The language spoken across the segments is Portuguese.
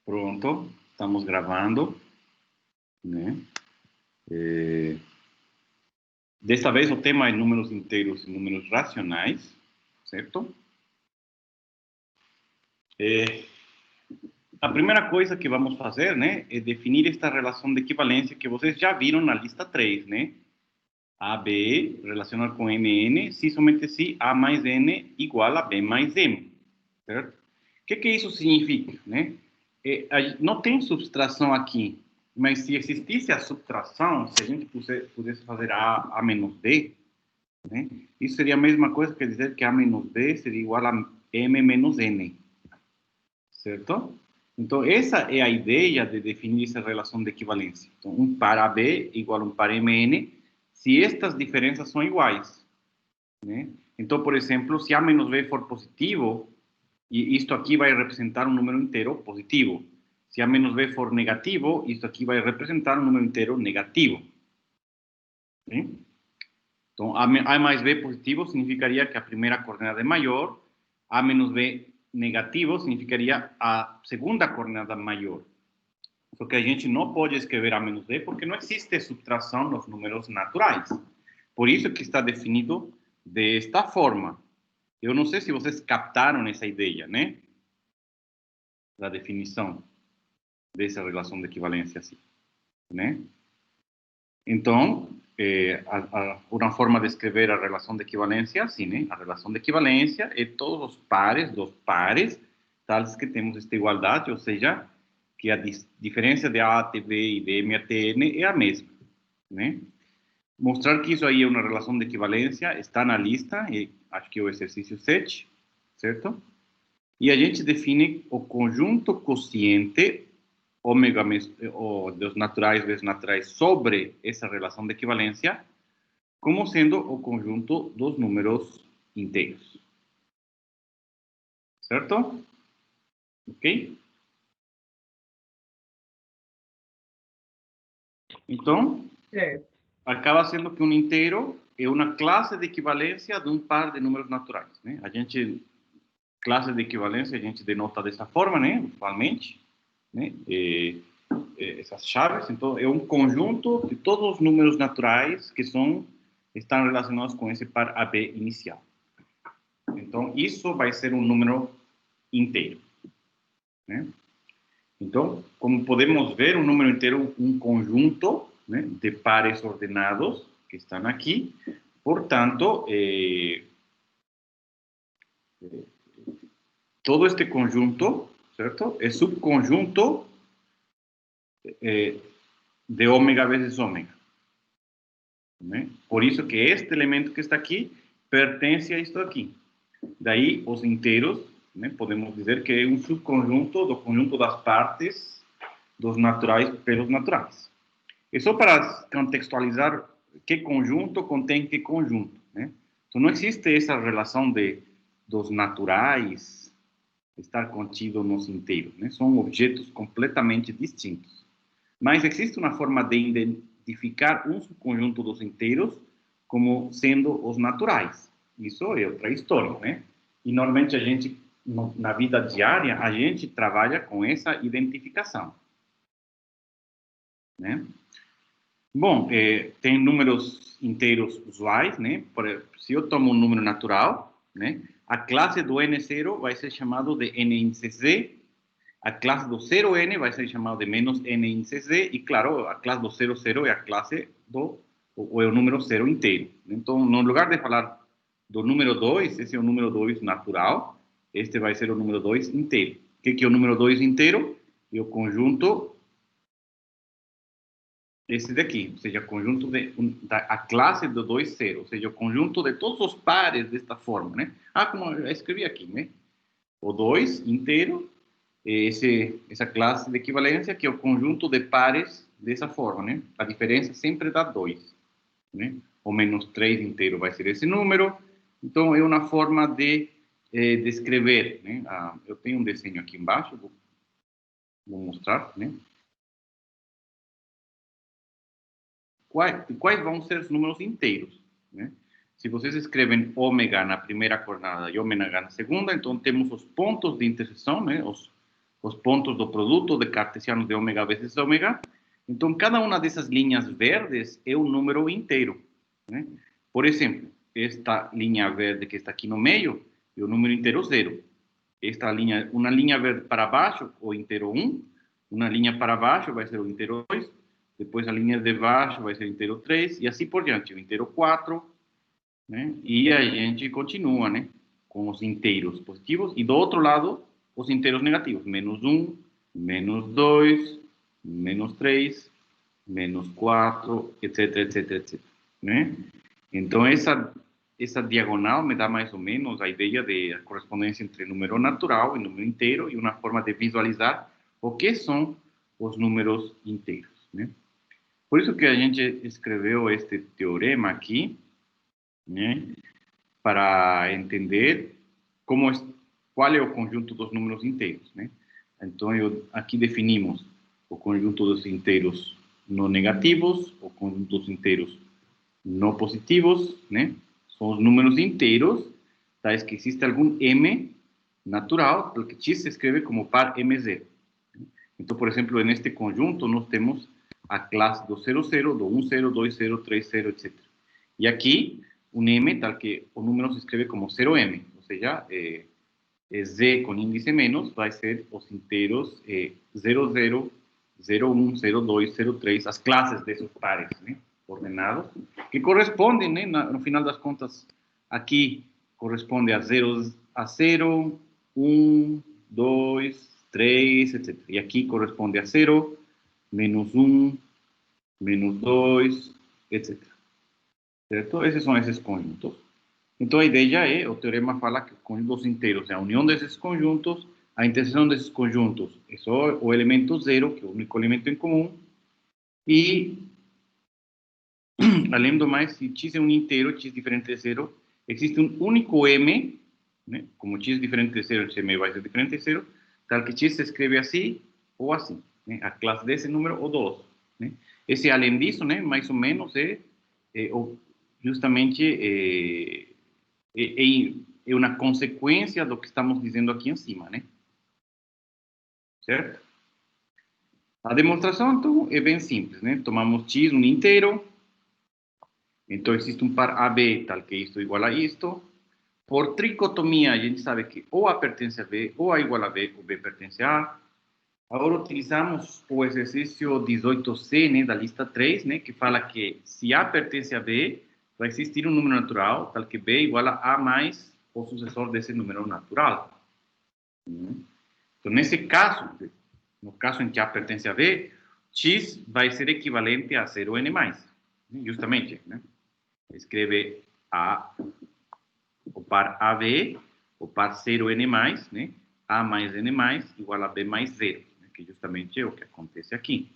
Pronto, estamos gravando, né? Desta vez o tema é números inteiros e números racionais, certo? A primeira coisa que vamos fazer, né, é definir esta relação de equivalência que vocês já viram na lista 3, né? AB relacionado com MN, se somente se A mais N igual a B mais M, certo? O que isso significa, né? Não tem subtração aqui, mas se existisse a subtração, se a gente pudesse fazer A menos B, né? Isso seria a mesma coisa que dizer que A menos B seria igual a M menos N, certo? Então, essa é a ideia de definir essa relação de equivalência. Então, um par AB igual a um par MN, se estas diferenças são iguais, né? Então, por exemplo, se A menos B for positivo, e isto aqui vai representar um número inteiro positivo. Se A menos B for negativo, isto aqui vai representar um número inteiro negativo. Sim? Então, A mais B positivo significaria que a primeira coordenada é maior, A menos B negativo significaria a segunda coordenada maior. Só que a gente não pode escrever A menos B porque não existe subtração nos números naturais. Por isso que está definido desta forma. Eu não sei se vocês captaram essa ideia, né? Da definição dessa relação de equivalência assim, né? Então, uma forma de escrever a relação de equivalência é assim, né? A relação de equivalência é todos os pares dos pares, tales que temos esta igualdade, ou seja, que a diferença de A até B e de M até N é a mesma, né? Mostrar que isso aí é uma relação de equivalência está na lista, e acho que é o exercício 7, certo? E a gente define o conjunto quociente ômega dos naturais vezes naturais sobre essa relação de equivalência como sendo o conjunto dos números inteiros. Certo? Ok? Então, acaba sendo que um inteiro é uma classe de equivalência de um par de números naturais, né? Classe de equivalência a gente denota dessa forma, né? Usualmente, né? Essas chaves, então é um conjunto de todos os números naturais que estão relacionados com esse par AB inicial. Então, isso vai ser um número inteiro, né? Então, como podemos ver, um número inteiro é um conjunto, né, de pares ordenados que estão aqui. Portanto, todo este conjunto, certo? É subconjunto de ômega vezes ômega, né? Por isso que este elemento que está aqui pertence a isto aqui. Daí, os inteiros, né, podemos dizer que é um subconjunto do conjunto das partes dos naturais pelos naturais. E só para contextualizar que conjunto contém que conjunto, né? Então, não existe essa relação dos naturais estar contido nos inteiros, né? São objetos completamente distintos. Mas existe uma forma de identificar um subconjunto dos inteiros como sendo os naturais. Isso é outra história, né? E normalmente a gente, na vida diária, a gente trabalha com essa identificação, né? Bom, tem números inteiros usuais, né? Se eu tomo um número natural, né? A classe do n0 vai ser chamado de n índice z, a classe do 0n vai ser chamado de menos n índice z, e claro, a classe do 00 é a classe ou é o número zero inteiro. Então, no lugar de falar do número 2, esse é o número 2 natural, este vai ser o número 2 inteiro. O que é o número 2 inteiro? É o conjunto esse daqui, ou seja, conjunto a classe do 2, 0, ou seja, o conjunto de todos os pares desta forma, né? Como eu escrevi aqui, né? O 2 inteiro, essa classe de equivalência, que é o conjunto de pares dessa forma, né? A diferença sempre dá 2, né? O menos 3 inteiro vai ser esse número. Então, é uma forma de descrever, né? Eu tenho um desenho aqui embaixo, vou mostrar, né? Quais vão ser os números inteiros, né? Se vocês escrevem ômega na primeira coordenada e ômega na segunda, então temos os pontos de interseção, né? os pontos do produto de cartesiano de ômega vezes ômega. Então, cada uma dessas linhas verdes é um número inteiro, né? Por exemplo, esta linha verde que está aqui no meio é o número inteiro 0. Esta linha, uma linha verde para baixo, o inteiro 1. Uma linha para baixo vai ser o inteiro 2. Depois a linha de baixo vai ser o inteiro 3. E assim por diante, o inteiro 4. Né? E a gente continua, né? Com os inteiros positivos. E do outro lado, os inteiros negativos. Menos 1, menos 2, menos 3, menos 4, etc, etc, etc. Né? Então, essa diagonal me dá mais ou menos a ideia de a correspondência entre número natural e número inteiro e uma forma de visualizar o que são os números inteiros. Né? Por isso que a gente escreveu este teorema aqui, né? Para entender qual é o conjunto dos números inteiros. Né? Então, aqui definimos o conjunto dos inteiros não negativos, o conjunto dos inteiros não positivos, né? São os números inteiros, tais que existe algum m natural, porque x se escreve como par m0. Então, por exemplo, neste conjunto, nós temos a classe do 0, 0, do 1, 0, 2, 0, 3, 0, etc. E aqui, um m, tal que o número se escreve como 0m, ou seja, z com índice menos vai ser os inteiros 0, 0, 0, 1, 0, 2, 0, 3, as classes desses pares, né? Ordenados, que correspondem, né, no final das contas, aqui corresponde a 0, 1, 2, 3, etc. E aqui corresponde a 0, menos 1, menos 2, etc. Certo? Esses são esses conjuntos. Então, a ideia é, o teorema fala que conjuntos inteiros é a união desses conjuntos, a interseção desses conjuntos é só o elemento 0, que é o único elemento em comum, e além do mais, se x é um inteiro, x diferente de 0, existe um único m, né? Como x diferente de 0, m vai ser diferente de 0, tal que x se escreve assim ou assim, né? A classe desse número ou do outro. Né? Esse, além disso, né, mais ou menos, justamente é uma consequência do que estamos dizendo aqui em cima, né? Certo? A demonstração, então, é bem simples, né? Tomamos x, um inteiro, então existe um par AB, tal que isto igual a isto. Por tricotomia, a gente sabe que ou A pertence a B, ou A igual a B, ou B pertence a A. Agora utilizamos o exercício 18C, né, da lista 3, né, que fala que se A pertence a B, vai existir um número natural, tal que B igual a mais o sucessor desse número natural. Então, nesse caso, no caso em que A pertence a B, x vai ser equivalente a 0n+, justamente, né? Escreve o par AB, o par 0n+, né? A mais n+, igual a B mais 0, né? Que justamente é o que acontece aqui.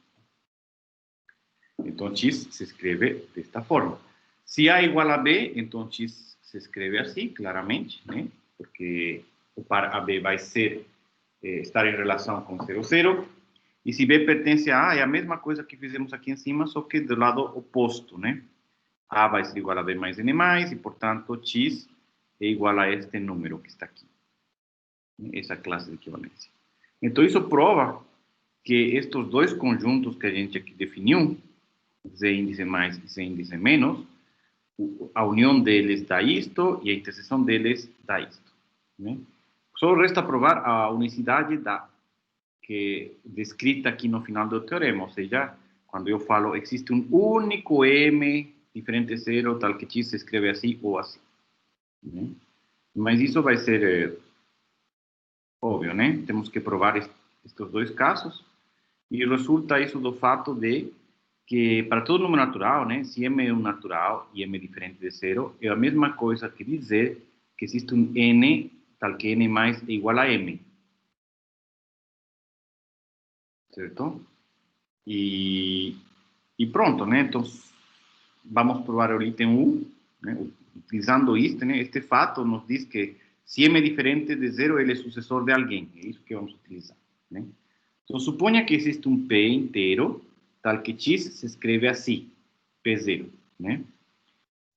Então, x se escreve desta forma. Se A igual a B, então x se escreve assim, claramente, né? Porque o par AB vai ser estar em relação com 0, 0. E se B pertence a A, é a mesma coisa que fizemos aqui em cima, só que do lado oposto, né? A vai ser igual a B mais N+, e, portanto, x é igual a este número que está aqui. Essa classe de equivalência. Então, isso prova que estes dois conjuntos que a gente aqui definiu, Z índice mais e Z índice menos, a união deles dá isto e a interseção deles dá isto. Né? Só resta provar a unicidade que descrita aqui no final do teorema, ou seja, quando eu falo existe um único m diferente de 0, tal que x se escreve assim ou assim. Né? Mas isso vai ser óbvio, né? Temos que provar estes dois casos, e resulta isso do fato de que para todo número natural, né, se m é um natural e m é diferente de 0, é a mesma coisa que dizer que existe um n, tal que n mais é igual a m. Certo? E pronto, né? Então, vamos provar o item 1, né? Utilizando isto, né? Este fato nos diz que se m é diferente de 0, ele é sucessor de alguém. É isso que vamos utilizar, né? Então, suponha que existe um P inteiro, tal que x se escreve assim, P0, né?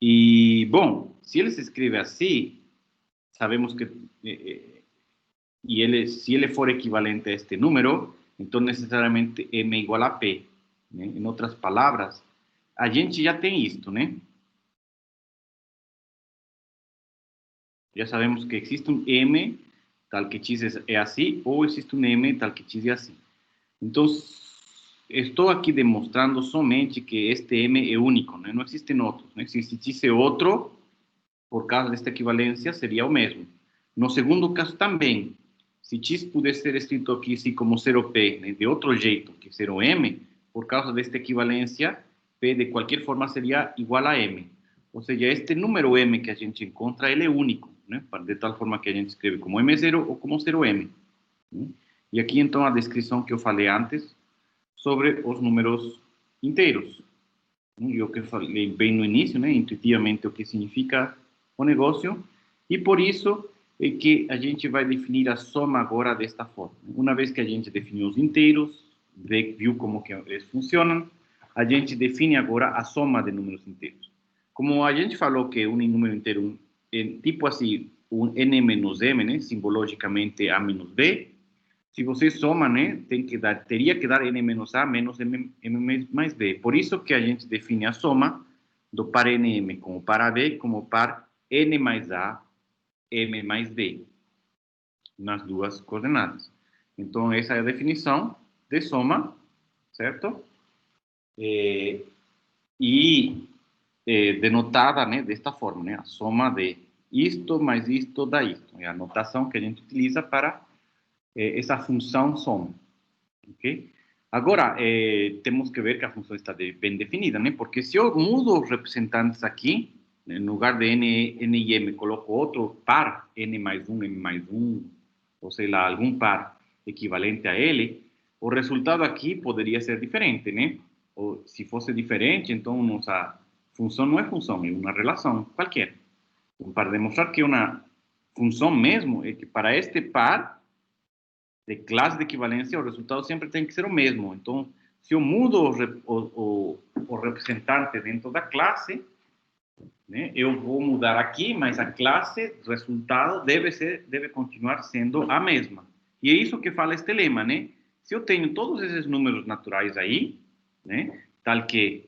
E, bom, se ele se escreve assim, sabemos que E se ele for equivalente a este número, então necessariamente M é igual a P. Né? Em outras palavras, a gente já tem isto, né? Já sabemos que existe um M tal que x é assim, ou existe um M tal que x é assim. Então, estou aqui demonstrando somente que este M é único, né? Não existem outros. Né? Se existisse outro, por causa desta equivalência, seria o mesmo. No segundo caso também, se x pudesse ser escrito aqui assim como 0p, né? De outro jeito que 0m, por causa desta equivalência, p de qualquer forma seria igual a m. Ou seja, este número m que a gente encontra, ele é único, né? De tal forma que a gente escreve como m0 ou como 0m. Né? E aqui, então, a descrição que eu falei antes sobre os números inteiros. E o que eu falei bem no início, né? Intuitivamente, o que significa o negócio. E por isso é que a gente vai definir a soma agora desta forma. Uma vez que a gente definiu os inteiros, viu como que eles funcionam, a gente define agora a soma de números inteiros. Como a gente falou que um número inteiro é tipo assim, um n menos m, né? Simbologicamente a menos b, se você soma, né, teria que dar n menos a menos m mais b. Por isso que a gente define a soma do par nm como par ab como par n mais a, m mais b, nas duas coordenadas. Então, essa é a definição de soma, certo? Denotada, né, desta forma, né, a soma de isto mais isto dá isto. É a notação que a gente utiliza para essa função soma. Ok? Agora, temos que ver que a função está bem definida, né? Porque se eu mudo os representantes aqui, em lugar de n e m, coloco outro par, n mais 1, m mais 1, ou sei lá, algum par equivalente a ele, o resultado aqui poderia ser diferente, né? Ou se fosse diferente, então nossa função não é função, é uma relação qualquer. Então, para demonstrar que é uma função mesmo, é que para este par de classe de equivalência, o resultado sempre tem que ser o mesmo. Então, se eu mudo o representante dentro da classe, né, eu vou mudar aqui, mas a classe, resultado, deve continuar sendo a mesma. E é isso que fala este lema, né? Se eu tenho todos esses números naturais aí, né, tal que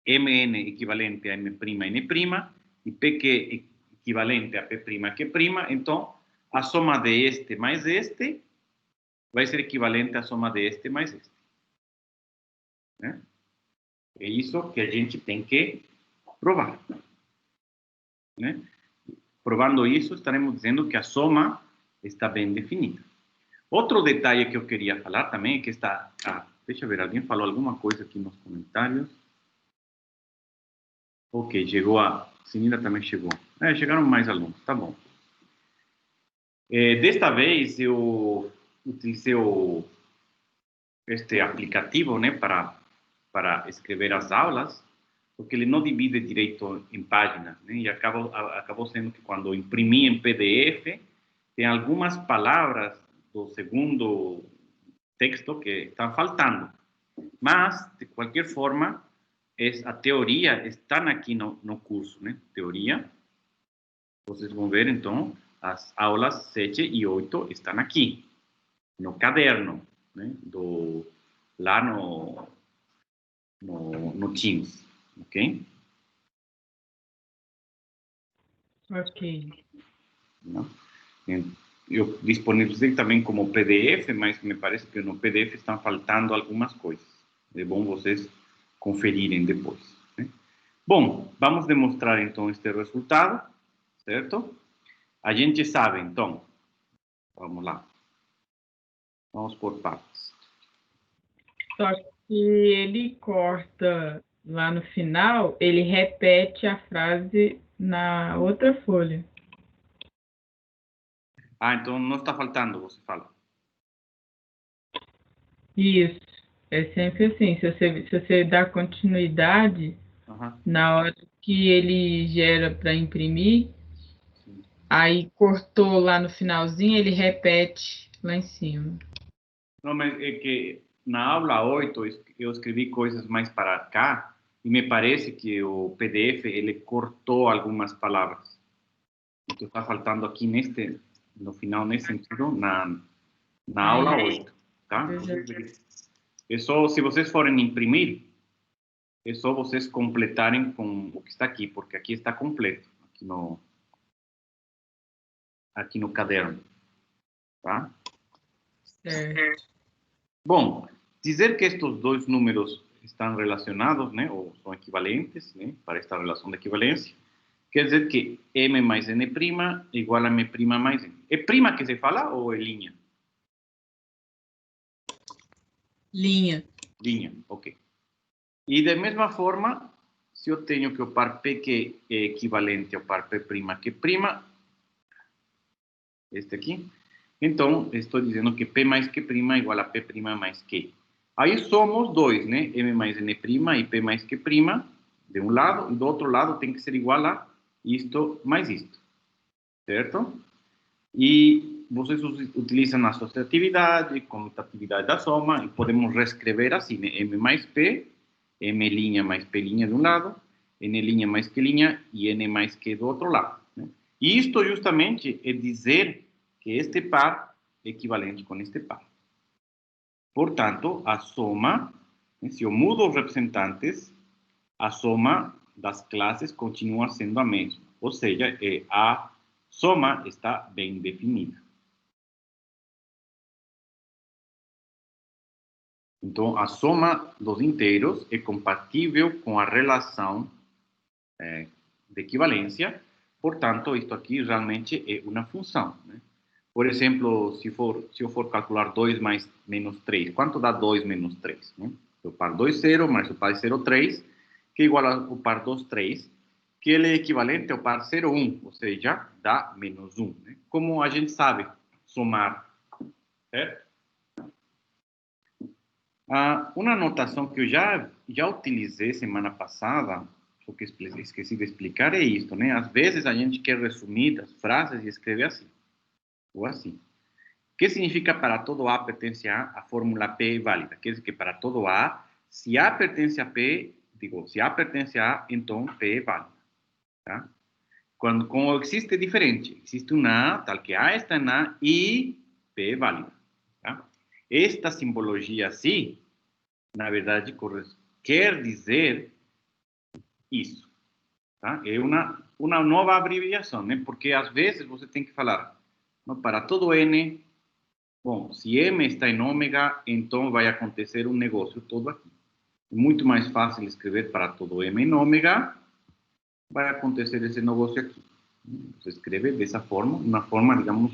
mn equivalente a m' n', e pq equivalente a p' q', então, a soma de este mais este vai ser equivalente à soma de este mais este. Né? É isso que a gente tem que provar. Né? Provando isso, estaremos dizendo que a soma está bem definida. Outro detalhe que eu queria falar também é que está... deixa eu ver, alguém falou alguma coisa aqui nos comentários. Ok, chegou a... Sinira também chegou. Chegaram mais alunos, tá bom. Desta vez eu utilizei este aplicativo, né, para escrever as aulas, porque ele não divide direito em páginas, né, e acabou sendo que quando imprimi em PDF, tem algumas palavras do segundo texto que estão faltando. Mas, de qualquer forma, a teoria está aqui no curso, né, teoria. Vocês vão ver, então, as aulas 7 e 8 estão aqui, no caderno, né, lá no Teams, ok? Ok. Não? Eu disponibilizei também como PDF, mas me parece que no PDF estão faltando algumas coisas. É bom vocês conferirem depois. Né? Bom, vamos demonstrar então este resultado, certo? A gente sabe, então, vamos lá. Vamos por partes. Só que ele corta lá no final, ele repete a frase na outra folha. Então não está faltando, você fala. Isso. É sempre assim. Se você dá continuidade, na hora que ele gera para imprimir, sim, aí cortou lá no finalzinho, ele repete lá em cima. Não, mas é que na aula 8 eu escrevi coisas mais para cá e me parece que o PDF ele cortou algumas palavras. Então está faltando aqui no final, nesse sentido, na aula 8, tá? É só, se vocês forem imprimir, é só vocês completarem com o que está aqui, porque aqui está completo, aqui no caderno, tá? Bom, dizer que estes dois números estão relacionados, né, ou são equivalentes, né, para esta relação de equivalência, quer dizer que m mais n' igual a m' mais n. É prima que se fala ou é linha? Linha. Linha, ok. E da mesma forma, se eu tenho que o par P que é equivalente ao par P' que prima, este aqui, então estou dizendo que P mais que prima igual a P' mais que. Aí somos dois, né? M mais N' e P mais que prima, de um lado, e do outro lado tem que ser igual a isto mais isto, certo? E vocês utilizam a associatividade, comutatividade da soma, e podemos reescrever assim, né? M mais P, M' mais P' de um lado, N' mais que linha e N mais que do outro lado, né? E isto justamente é dizer que este par é equivalente com este par. Portanto, a soma, se eu mudo os representantes, a soma das classes continua sendo a mesma. Ou seja, a soma está bem definida. Então, a soma dos inteiros é compatível com a relação de equivalência. Portanto, isto aqui realmente é uma função, né? Por exemplo, se eu for calcular 2 mais menos 3, quanto dá 2 menos 3? Né? O par 2, 0, mais o par 0, 3, que é igual ao par 2, 3, que ele é equivalente ao par 0, 1, ou seja, dá menos 1. Né? Como a gente sabe somar, certo? Uma anotação que eu já utilizei semana passada, só que esqueci de explicar, é isto, né? Às vezes a gente quer resumir as frases e escrever assim, ou assim. O que significa para todo A pertence a fórmula P é válida? Quer dizer que para todo A, se A pertence a P, se A pertence a A, então P é válida. Tá? Quando existe diferente, existe uma A, tal que A está em A e P é válida. Tá? Esta simbologia assim, na verdade, quer dizer isso. Tá? É uma nova abreviação, né? Porque às vezes você tem que falar, não, para todo N, bom, se M está em ômega, então vai acontecer um negócio todo aqui. É muito mais fácil escrever para todo M em ômega, vai acontecer esse negócio aqui. Você escreve dessa forma, uma forma, digamos,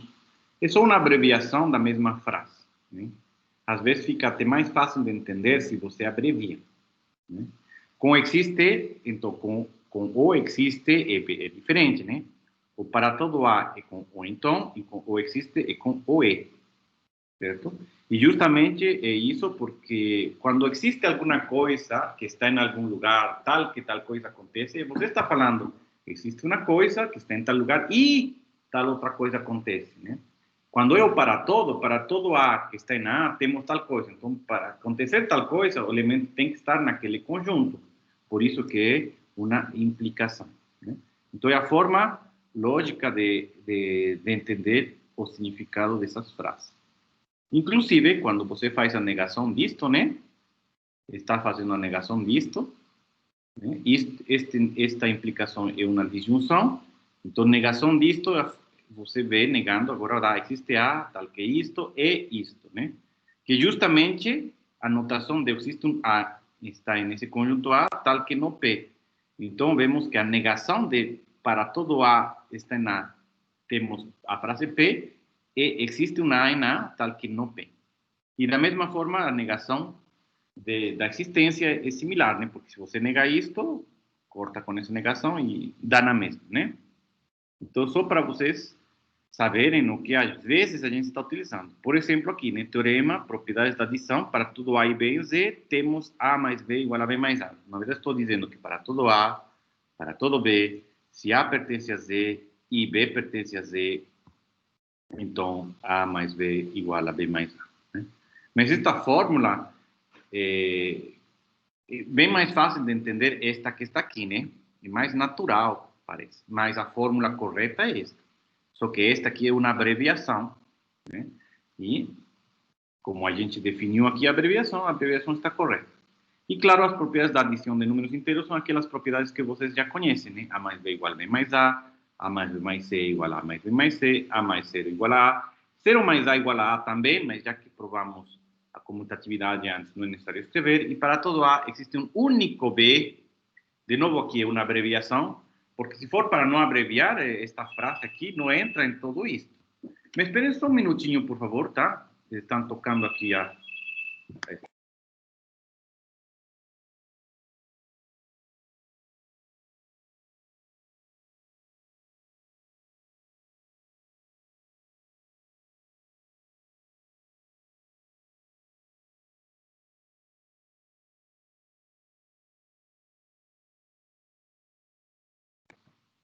é só uma abreviação da mesma frase. Né? Às vezes fica até mais fácil de entender se você abrevia. Né? Com existe, então, com o existe é diferente, né? O para todo A é com o então, e com o existe é com o e. Certo? E justamente é isso porque quando existe alguma coisa que está em algum lugar, tal que tal coisa acontece, você está falando, existe uma coisa que está em tal lugar e tal outra coisa acontece, né? Quando é o para todo A que está em A, temos tal coisa. Então, para acontecer tal coisa, o elemento tem que estar naquele conjunto. Por isso que é uma implicação. Né? Então, é a forma lógica de entender o significado dessas frases. Inclusive, quando você faz a negação disto, né? Está fazendo a negação disto. Né? Esta implicação é uma disjunção. Então, negação disto, você vê negando agora, existe A, tal que isto e isto, né? Que justamente a notação de existe um A está nesse conjunto A, tal que no P. Então, vemos que a negação de para todo A está em A, temos a frase P, e existe uma A em A, tal que no P. E da mesma forma, a negação da existência é similar, né? Porque se você nega isto, corta com essa negação e dá na mesma, né? Então, só para vocês saberem o que às vezes a gente está utilizando. Por exemplo, aqui, né? Teorema, propriedades da adição, para todo A e B e Z, temos A mais B igual a B mais A. Na verdade, estou dizendo que para todo A, para todo B, se A pertence a Z e B pertence a Z, então A mais B igual a B mais A. Né? Mas esta fórmula é bem mais fácil de entender esta que está aqui, né? É mais natural, parece. Mas a fórmula correta é esta. Só que esta aqui é uma abreviação, né? E, como a gente definiu aqui a abreviação está correta. E, claro, as propriedades da adição de números inteiros são aquelas propriedades que vocês já conhecem, né? A mais B igual a B mais A mais B mais C igual a mais B mais C, A mais 0 igual a A, 0 mais A igual a A também, mas já que provamos a comutatividade antes, não é necessário escrever. E para todo A existe um único B. De novo, aqui é uma abreviação, porque se for para não abreviar, esta frase aqui não entra em tudo isso. Me esperem só um minutinho, por favor, tá? Estão tocando aqui a...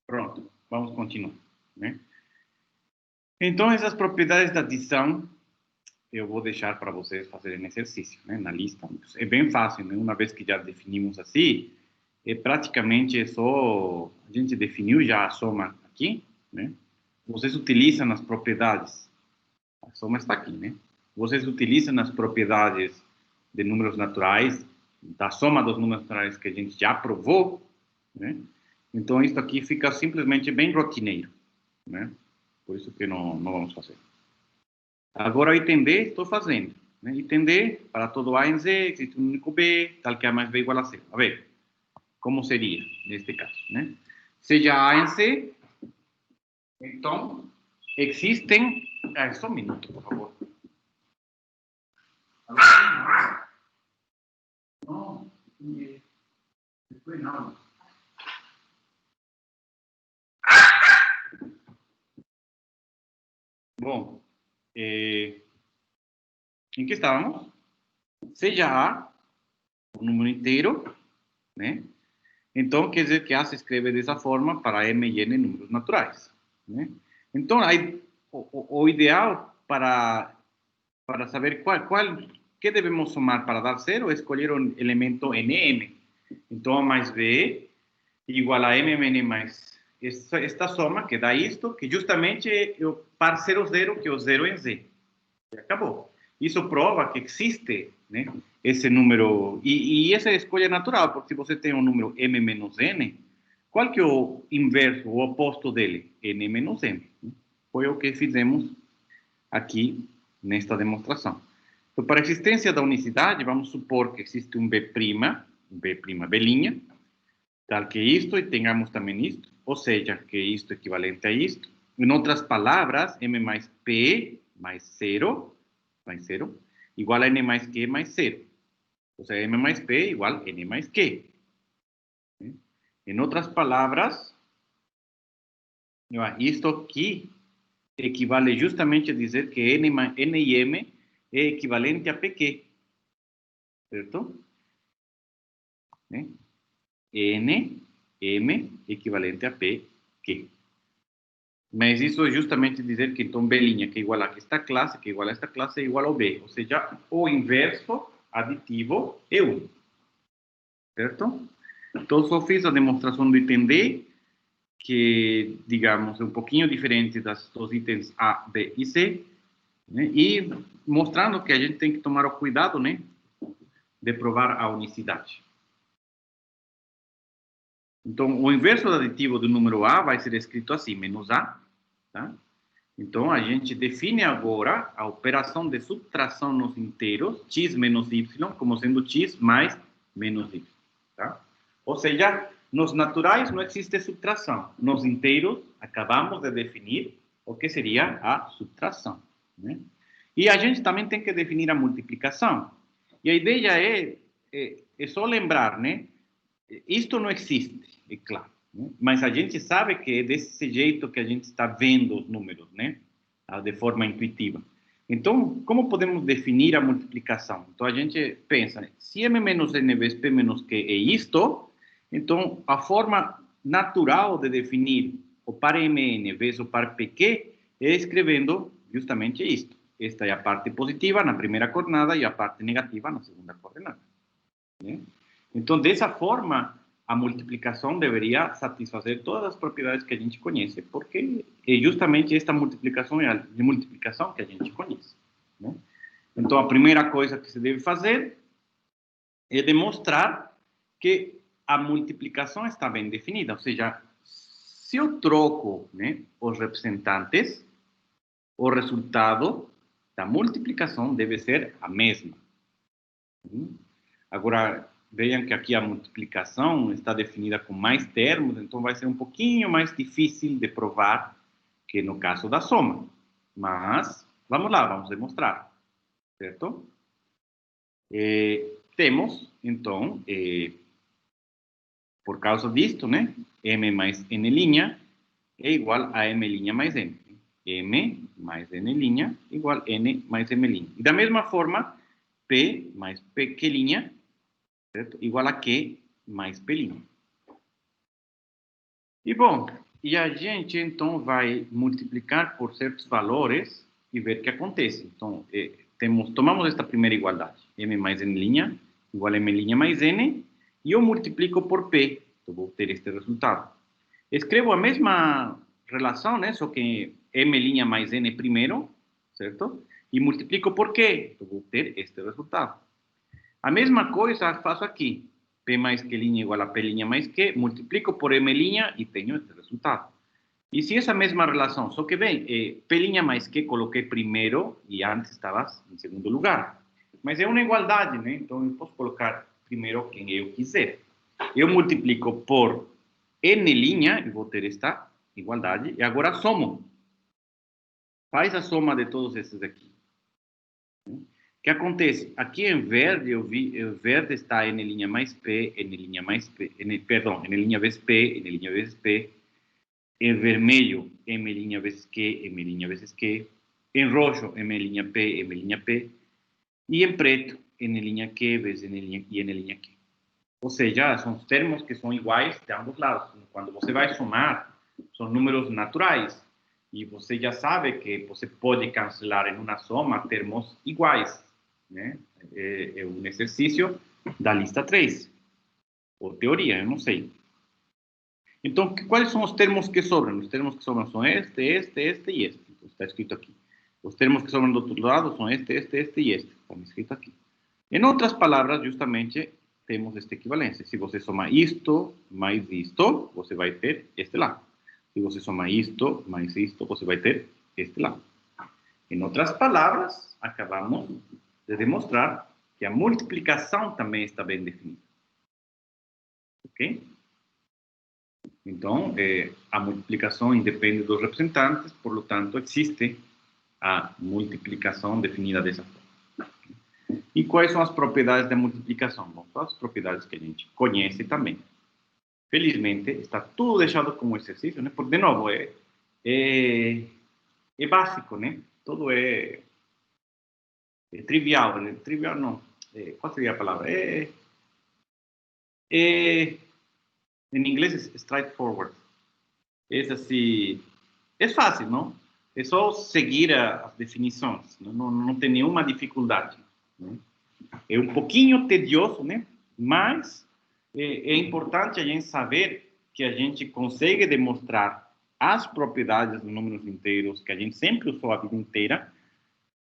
Pronto, vamos continuar, né? Então, essas propriedades da adição, eu vou deixar para vocês fazerem exercício, né, na lista. É bem fácil, né? Uma vez que já definimos assim, praticamente só a gente definiu já a soma aqui, né? Vocês utilizam as propriedades, a soma está aqui, né? Vocês utilizam as propriedades de números naturais, da soma dos números naturais que a gente já provou, né? Então, isso aqui fica simplesmente bem rotineiro, né? Por isso que não vamos fazer. Agora, item D, estou fazendo. Né? Item D, para todo A em Z, existe um único B, tal que A mais B igual a C. A ver, como seria neste caso, né? Seja A em C, então, existem... só um minuto, por favor. Não, depois não. Bom, em que estávamos? Seja A um número inteiro, né? Então, quer dizer que A se escreve dessa forma para M e N números naturais, né? Então, aí, o ideal para saber que devemos somar para dar zero é escolher um elemento NM. Então, A mais B igual a MN mais esta soma, que dá isto, que justamente é o par 0, 0, que é o 0 em Z. E acabou. Isso prova que existe, né, esse número, e essa escolha é natural, porque se você tem um número M menos N, qual que é o inverso, o oposto dele? N menos M. Foi o que fizemos aqui nesta demonstração. Então, para a existência da unicidade, vamos supor que existe um B', B', tal que isto, e tenhamos também isto, ou seja, que isto é equivalente a isto. Em outras palavras, M mais P mais 0, igual a N mais Q mais 0. Ou seja, M mais P igual a N mais Q. Em outras palavras, isto aqui equivale justamente a dizer que N e M é equivalente a PQ. Certo? N, M, equivalente a PQ. Mas isso é justamente dizer que, então, B', que é igual a esta classe, que é igual a esta classe, é igual ao B. Ou seja, o inverso aditivo é 1. Certo? Então, só fiz a demonstração do item D, que, digamos, é um pouquinho diferente dos itens A, B e C, né? E mostrando que a gente tem que tomar o cuidado, né, de provar a unicidade. Então, o inverso aditivo do número A vai ser escrito assim, menos A, tá? Então, a gente define agora a operação de subtração nos inteiros, x menos y, como sendo x mais menos y, tá? Ou seja, nos naturais não existe subtração. Nos inteiros, acabamos de definir o que seria a subtração, né? E a gente também tem que definir a multiplicação. E a ideia é só lembrar, né? Isto não existe, é claro, né? Mas a gente sabe que é desse jeito que a gente está vendo os números, né? De forma intuitiva. Então, como podemos definir a multiplicação? Então, a gente pensa, né? Se M menos N vezes P menos Q é isto, então, a forma natural de definir o par MN vezes o par PQ é escrevendo justamente isto. Esta é a parte positiva na primeira coordenada e a parte negativa na segunda coordenada, né? Então, dessa forma, a multiplicação deveria satisfazer todas as propriedades que a gente conhece, porque é justamente esta multiplicação é a de multiplicação que a gente conhece, né? Então, a primeira coisa que se deve fazer é demonstrar que a multiplicação está bem definida, ou seja, se eu troco, né, os representantes, o resultado da multiplicação deve ser a mesma. Agora, vejam que aqui a multiplicação está definida com mais termos, então vai ser um pouquinho mais difícil de provar que no caso da soma. Mas, vamos lá, vamos demonstrar, certo? Temos, então, por causa disto, né, m mais n' é igual a m' mais n. M mais n' igual a n mais m'. E da mesma forma, P mais P', certo? Igual a Q mais P'. E bom, e a gente então vai multiplicar por certos valores e ver o que acontece. Então, tomamos esta primeira igualdade, M mais N' igual a M' mais N, e eu multiplico por P, então vou ter este resultado. Escrevo a mesma relação, né, só que M' mais N primeiro, certo? E multiplico por Q, então vou ter este resultado. A mesma coisa faço aqui. P mais Q' igual a P' mais Q, multiplico por M' e tenho este resultado. E se essa mesma relação, só que bem, P' mais Q coloquei primeiro e antes estava em segundo lugar. Mas é uma igualdade, né? Então eu posso colocar primeiro quem eu quiser. Eu multiplico por N' e vou ter esta igualdade. E agora somo. Faz a soma de todos esses aqui. O que acontece? Aqui em verde, verde está N' mais P, N' mais P, perdão, N' vezes P, N' vezes P. Em vermelho, M' vezes Q, M' vezes Q. Em roxo, M' P, M' P. E em preto, N' vezes N' e N' Q. Ou seja, são termos que são iguais de ambos lados. Quando você vai somar, são números naturais. E você já sabe que você pode cancelar em uma soma termos iguais, né? É um exercício da lista 3. Ou teoria, eu não sei. Então, quais são os termos que sobram? Os termos que sobram são este e este. Então, está escrito aqui. Os termos que sobram do outro lado são este e este. Está escrito aqui. Em outras palavras, justamente, temos esta equivalência. Se você soma isto mais isto, você vai ter este lado. Se você soma isto mais isto, você vai ter este lado. Em outras palavras, acabamos de demonstrar que a multiplicação também está bem definida. Ok? Então, a multiplicação independe dos representantes, por lo tanto, existe a multiplicação definida dessa forma. E quais são as propriedades da multiplicação? Bom, são as propriedades que a gente conhece também. Felizmente, está tudo deixado como exercício, né? Porque, de novo, é básico, né? Tudo é trivial, né? Trivial não. Qual seria a palavra? Em inglês é straightforward. É assim, é fácil, não? É só seguir as definições, não tem nenhuma dificuldade, né? É um pouquinho tedioso, né? Mas é importante a gente saber que a gente consegue demonstrar as propriedades dos números inteiros que a gente sempre usou a vida inteira,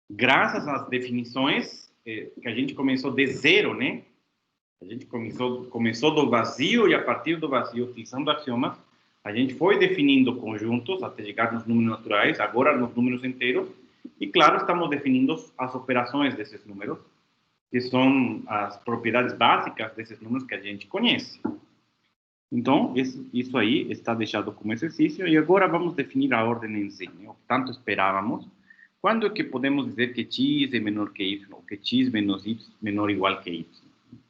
graças às definições que a gente começou de zero, né? A gente começou do vazio e a partir do vazio, utilizando axiomas, a gente foi definindo conjuntos até chegar nos números naturais, agora nos números inteiros, e claro, estamos definindo as operações desses números, que são as propriedades básicas desses números que a gente conhece. Então, isso aí está deixado como exercício, e agora vamos definir a ordem em si, né? O que tanto esperávamos. Quando é que podemos dizer que x é menor que y, ou que x menos y menor ou igual que y,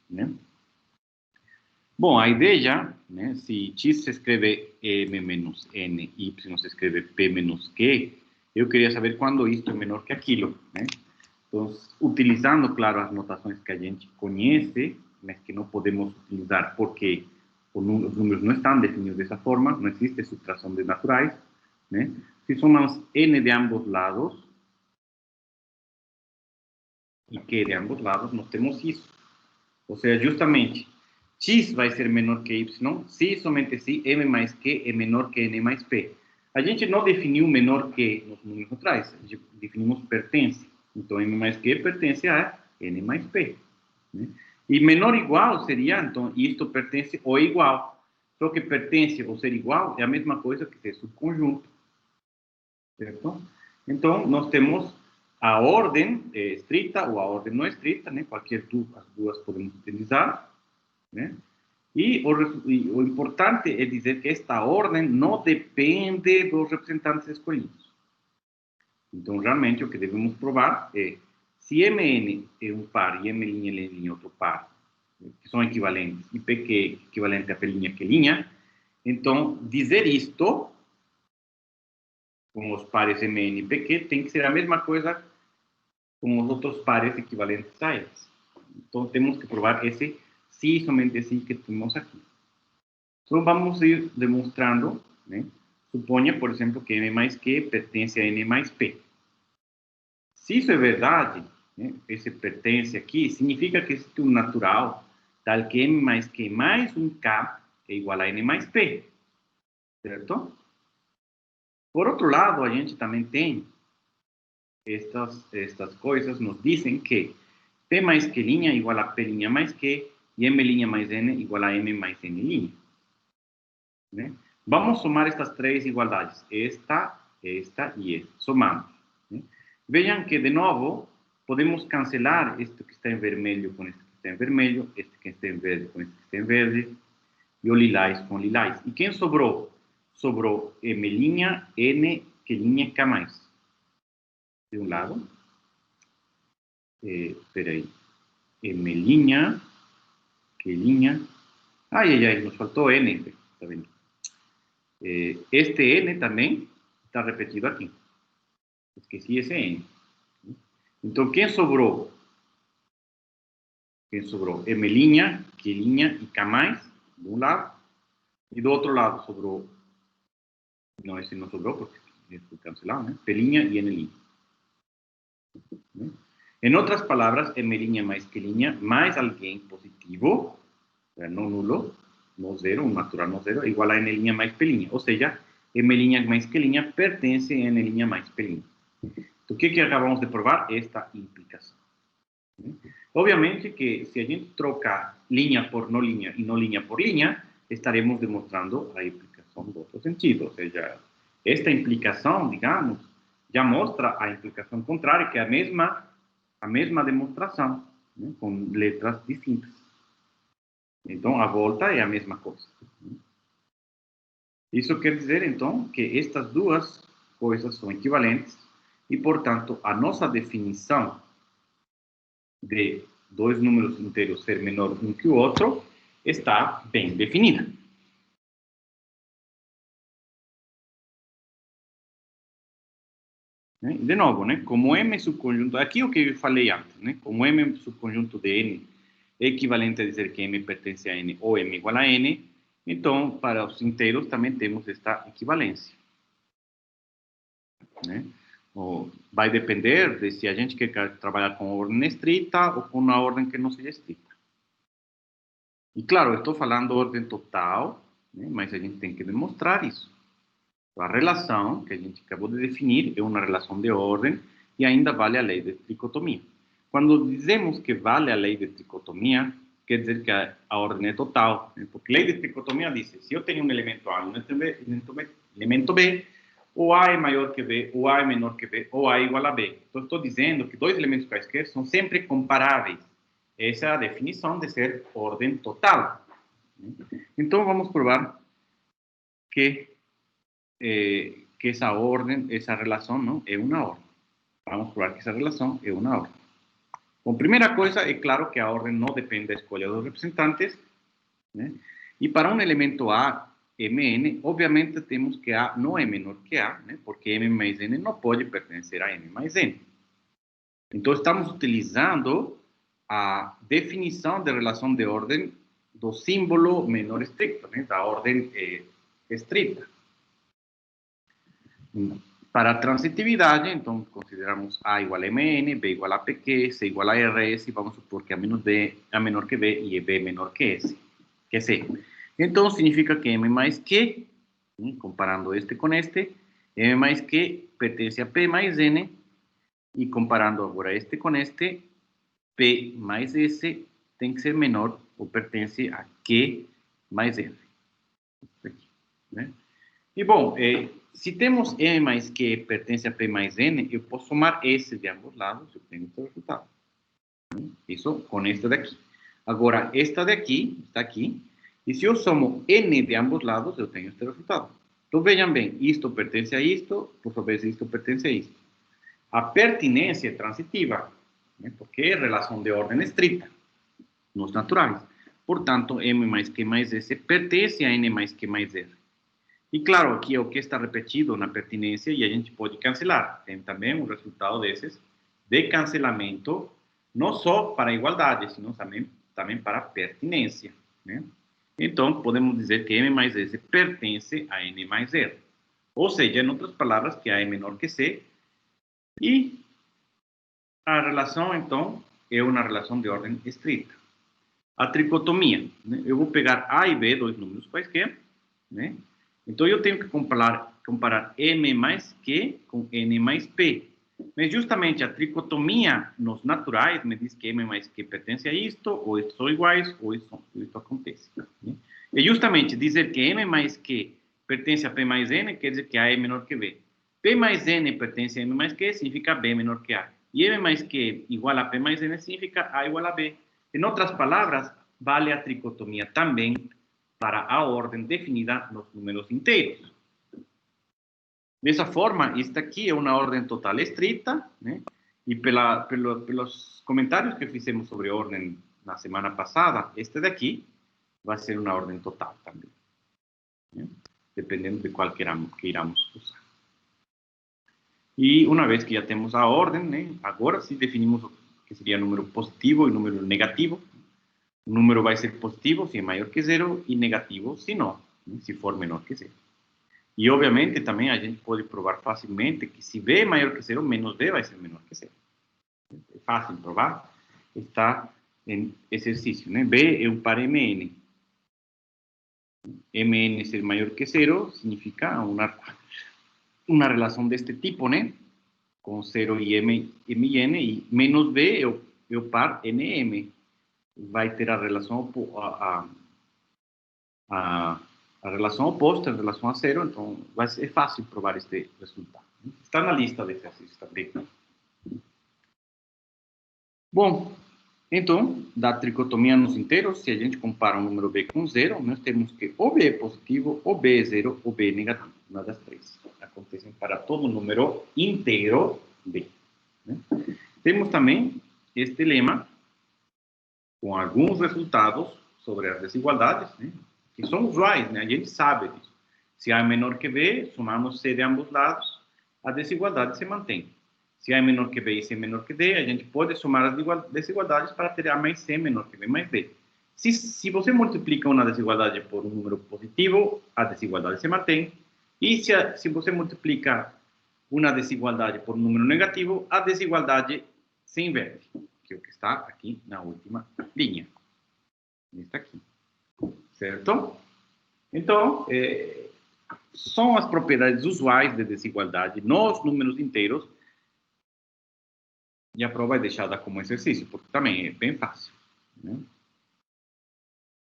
né? Bom, a ideia, né, se x se escreve m menos n, y se escreve p menos q, eu queria saber quando isto é menor que aquilo, né? Então, utilizando, claro, as notações que a gente conhece, mas que não podemos utilizar porque os números não estão definidos dessa forma, não existe subtração de naturais, né? Se somamos n de ambos lados e q de ambos lados, nós temos isso. Ou seja, justamente, X vai ser menor que Y, se somente se M mais Q é menor que N mais P. A gente não definiu menor que nos números atrás, definimos pertence. Então, M mais Q pertence a N mais P. Né? E menor ou igual seria, então, isto pertence ou igual. Só que pertence ou ser igual é a mesma coisa que ser subconjunto. Certo? Então, nós temos a ordem estrita ou a ordem não estrita, né? As duas podemos utilizar. Né? E o importante é dizer que esta ordem não depende dos representantes escolhidos. Então, realmente, o que devemos provar é se Mn é um par e M' é outro par, que são equivalentes, e P que é equivalente a P' que', então, dizer isto com os pares Mn e Pq tem que ser a mesma coisa com os outros pares equivalentes a eles. Então, temos que provar esse se somente se que temos aqui. Então, vamos ir demonstrando, né? Suponha, por exemplo, que M mais Q pertence a N mais P. Se isso é verdade, né, esse pertence aqui, significa que existe um natural tal que M mais Q mais um K é igual a N mais P. Certo? Por outro lado, a gente também tem estas coisas, nos dizem que P mais Q' igual a P' mais Q e M' mais N igual a M mais N'. Né? Vamos somar estas três igualdades, esta e esta. Somamos. Né? Vejam que, de novo, podemos cancelar este que está em vermelho com este que está em vermelho, este que está em verde com este que está em verde, e o lilás com lilás. E quem sobrou? Sobrou M', N, Q', K mais. De um lado. Espera aí. M', Q'. Ai, nos faltou N. Está vendo? Este N também está repetido aqui. Esqueci esse N. Então, quem sobrou? Quem sobrou? M', Q' e K mais, de um lado. E do outro lado sobrou... Não, esse não sobrou, porque foi cancelado, né? P' e N'. Em outras palavras, M' mais Q' mais alguém positivo, não nulo, no zero, um natural no zero, igual a N' mais P'. Ou seja, M' mais Q' pertence a N' mais P'. Então, o que acabamos de provar? Esta implicação. Obviamente que se a gente trocar linha por não linha e não linha por linha, estaremos demonstrando a implicação do outro sentido. Ou seja, esta implicação, digamos, já mostra a implicação contrária, que é a mesma demonstração, né, com letras distintas. Então, a volta é a mesma coisa. Isso quer dizer, então, que estas duas coisas são equivalentes e, portanto, a nossa definição de dois números inteiros ser menor um que o outro está bem definida. De novo, né? Como M subconjunto, aqui o que eu falei antes, né? Como M subconjunto de N é equivalente a dizer que M pertence a N ou M igual a N, então, para os inteiros também temos esta equivalência. Né? Vai depender de se a gente quer trabalhar com ordem estrita ou com uma ordem que não seja estrita. E claro, eu estou falando ordem total, né? Mas a gente tem que demonstrar isso. A relação que a gente acabou de definir é uma relação de ordem e ainda vale a lei de tricotomia. Quando dizemos que vale a lei de tricotomia, quer dizer que a ordem é total. Né? Porque a lei de tricotomia diz, se eu tenho um elemento A e um elemento B, o A é maior que B, o A é menor que B, ou A é igual a B. Então, estou dizendo que dois elementos quaisquer são sempre comparáveis. Essa é a definição de ser ordem total. Então, vamos provar que essa ordem, essa relação, não é uma ordem. Vamos provar que essa relação é uma ordem. Bom, primeira coisa, é claro que a ordem não depende da escolha dos representantes, né? E para um elemento A, Mn, obviamente temos que A não é menor que A, né? Porque M mais N não pode pertencer a M mais N. Então, estamos utilizando a definição de relação de ordem do símbolo menor estricto, né? Da ordem estrita. Para a transitividade, então, consideramos A igual a Mn, B igual a Pq, C igual a Rs, e vamos supor que A menor que B e B menor que S. que é C. Então, significa que M mais Q, comparando este com este, M mais Q pertence a P mais N, e comparando agora este com este, P mais S tem que ser menor ou pertence a Q mais R. Aqui, né? E, bom, se temos M mais Q pertence a P mais N, eu posso somar S de ambos lados, eu tenho esse resultado. Isso com esta daqui. Agora, esta daqui está aqui, e se eu somo N de ambos lados, eu tenho este resultado. Então, vejam bem, isto pertence a isto, por sua vez, isto pertence a isto. A pertinência é transitiva, né, porque é relação de ordem estrita, nos naturais. Portanto, M mais Q mais S pertence a N mais Q mais R. E, claro, aqui é o que está repetido na pertinência e a gente pode cancelar. Tem também um resultado desses de cancelamento, não só para a igualdade, sino também para a pertinência, né? Então, podemos dizer que M mais S pertence a N mais R. Ou seja, em outras palavras, que A é menor que C. E a relação, então, é uma relação de ordem estrita. A tricotomia, né? Eu vou pegar A e B, dois números quaisquer, né? Então, eu tenho que comparar M mais Q com N mais P. Mas, justamente, a tricotomia nos naturais me diz que M mais Q pertence a isto, ou estes são iguais, ou isto acontece. Né? E, justamente, dizer que M mais Q pertence a P mais N quer dizer que A é menor que B. P mais N pertence a M mais Q, significa B menor que A. E M mais Q igual a P mais N significa A igual a B. Em outras palavras, vale a tricotomia também para a ordem definida nos números inteiros. Dessa forma, esta aqui é uma ordem total estrita, né? E pelos comentários que fizemos sobre ordem na semana passada, esta daqui vai ser uma ordem total também, né? Dependendo de qual queiramos usar. E uma vez que já temos a ordem, né? Agora sim definimos o que seria número positivo e número negativo. O número vai ser positivo se é maior que zero e negativo se não, né? Se for menor que zero. E, obviamente, também a gente pode provar facilmente que se B é maior que zero, menos B vai ser menor que zero. É fácil provar. Está em exercício, né? B é um par MN. MN ser maior que zero significa uma relação deste tipo, né? Com 0 e M e N, e menos B é o par NM. Vai ter a relação a relação oposta em relação a zero, então vai ser fácil provar este resultado. Está na lista de exercícios também. Bom, então, da tricotomia nos inteiros, se a gente compara um número B com zero, nós temos que ou B é positivo, ou B é zero, ou B é negativo. Uma das três. Acontecem para todo número inteiro B. Né? Temos também este lema com alguns resultados sobre as desigualdades, né? Que são usuais, né? A gente sabe disso. Se A é menor que B, somamos C de ambos lados, a desigualdade se mantém. Se A é menor que B e C é menor que D, a gente pode somar as desigualdades para ter A mais C menor que B mais D. Se você multiplica uma desigualdade por um número positivo, a desigualdade se mantém. E se você multiplica uma desigualdade por um número negativo, a desigualdade se inverte, que é o que está aqui na última linha. Está aqui. Certo? Então, são as propriedades usuais de desigualdade nos números inteiros, e a prova é deixada como exercício, porque também é bem fácil. Né?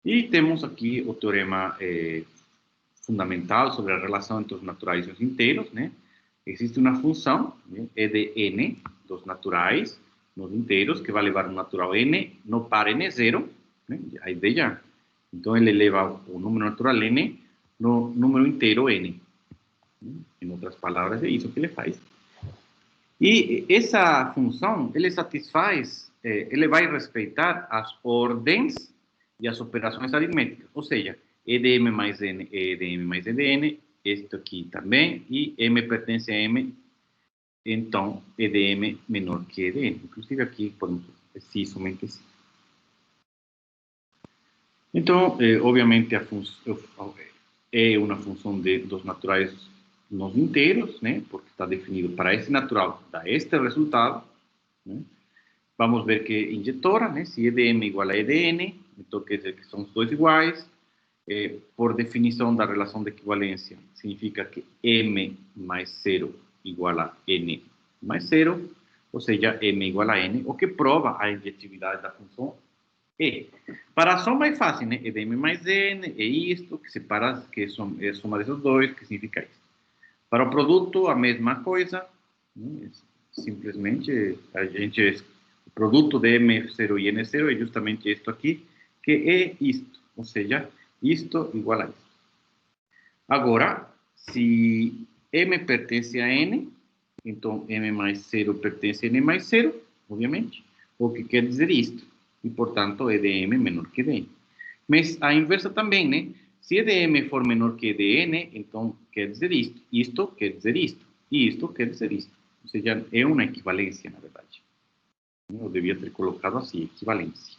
E temos aqui o teorema fundamental sobre a relação entre os naturais e os inteiros. Né? Existe uma função, né, E de n, dos naturais, nos inteiros, que vai levar o natural n no par n0, né? A ideia. Então, ele leva o número natural n no número inteiro n. Em outras palavras, é isso que ele faz. E essa função, ele satisfaz, ele vai respeitar as ordens e as operações aritméticas. Ou seja, E de m mais n, E de m mais E de n, este aqui também, e m pertence a m, então E de m menor que E de n. Inclusive aqui podemos dizer somente sim. Então, obviamente, é uma função dos naturais nos inteiros, né? Porque está definido para esse natural, dá este resultado. Né? Vamos ver que injetora, né? Se E de m igual a E de n, Então, quer dizer que são os dois iguais. Por definição da relação de equivalência, significa que m mais 0 igual a n mais 0, ou seja, m igual a n, o que prova a injetividade da função e. Para a soma é fácil, né? É de m mais n, é isto, que separa, que é soma desses dois, que significa isso. Para o produto, a mesma coisa, né? Simplesmente, o produto de m0 e n0 é justamente isto aqui, que é isto, ou seja, isto igual a isto. Agora, se m pertence a n, então m mais 0 pertence a n mais 0, obviamente, o que quer dizer isto. E, portanto, é de m menor que de n. Mas a inversa também, né? Se e de m for menor que e de n, então quer dizer isto. Isto quer dizer isto. E isto quer dizer isto. Ou seja, é uma equivalência, na verdade. Eu devia ter colocado assim, equivalência.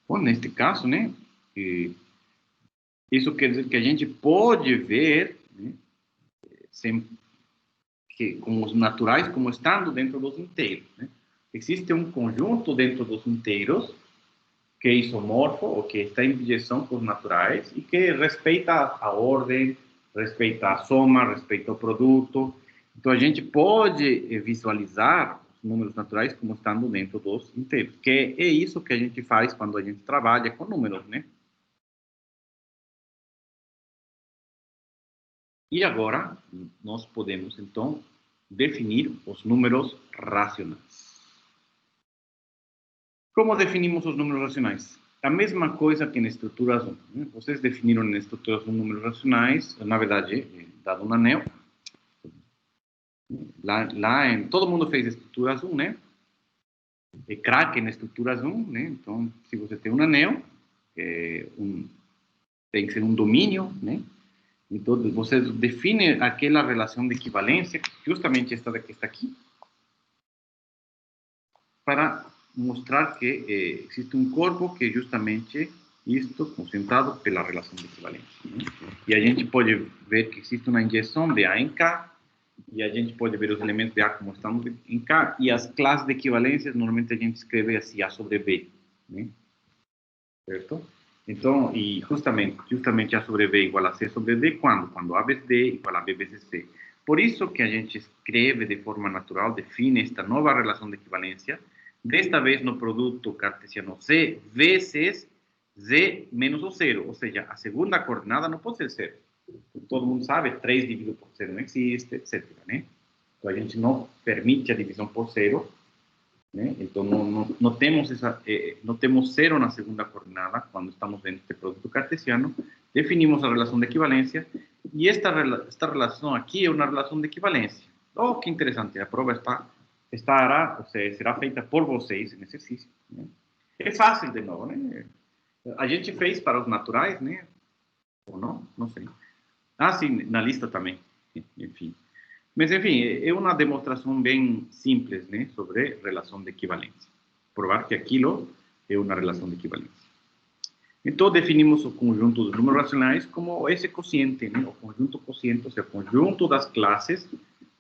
Bom, neste caso, né? Isso quer dizer que a gente pode ver, né, com os naturais como estando dentro dos inteiros. Né? Existe um conjunto dentro dos inteiros que é isomorfo, ou que está em direção com os naturais, e que respeita a ordem, respeita a soma, respeita o produto. Então, a gente pode visualizar os números naturais como estando dentro dos inteiros, que é isso que a gente faz quando a gente trabalha com números, né? E agora, nós podemos, então, definir os números racionais. Como definimos os números racionais? A mesma coisa que em estruturas 1. Né? Vocês definiram em estruturas 1 números racionais, na verdade, dado um anel. Todo mundo fez estruturas 1, né? É craque em estruturas 1, né? Então, se você tem um anel, tem que ser um domínio, né? Então, você define aquela relação de equivalência, justamente esta que está aqui, para mostrar que existe um corpo que é justamente isto concentrado pela relação de equivalência. Né? E a gente pode ver que existe uma injeção de A em K, e a gente pode ver os elementos de A como estão em K, e as classes de equivalências, normalmente a gente escreve assim, A sobre B. Né? Certo? Então, e justamente A sobre B igual a C sobre D, quando? Quando A vezes D igual a B vezes C. Por isso que a gente escreve de forma natural, define esta nova relação de equivalência, desta vez no produto cartesiano C vezes Z menos o zero, ou seja, a segunda coordenada não pode ser zero. Todo mundo sabe, 3 dividido por zero não existe, etc. Né? Então, a gente não permite a divisão por zero, né? Então, não temos zero na segunda coordenada quando estamos vendo este produto cartesiano. Definimos a relação de equivalência e esta relação aqui é uma relação de equivalência. Oh, que interessante! A prova será feita por vocês em exercício. Né? É fácil de novo, né? A gente fez para os naturais, né? Ou não? Não sei. Ah, sim, na lista também. Enfim. Mas, enfim, é uma demonstração bem simples, né, sobre relação de equivalência. Provar que aquilo é uma relação de equivalência. Então, definimos o conjunto dos números racionais como esse quociente, né, o conjunto quociente, ou seja, o conjunto das classes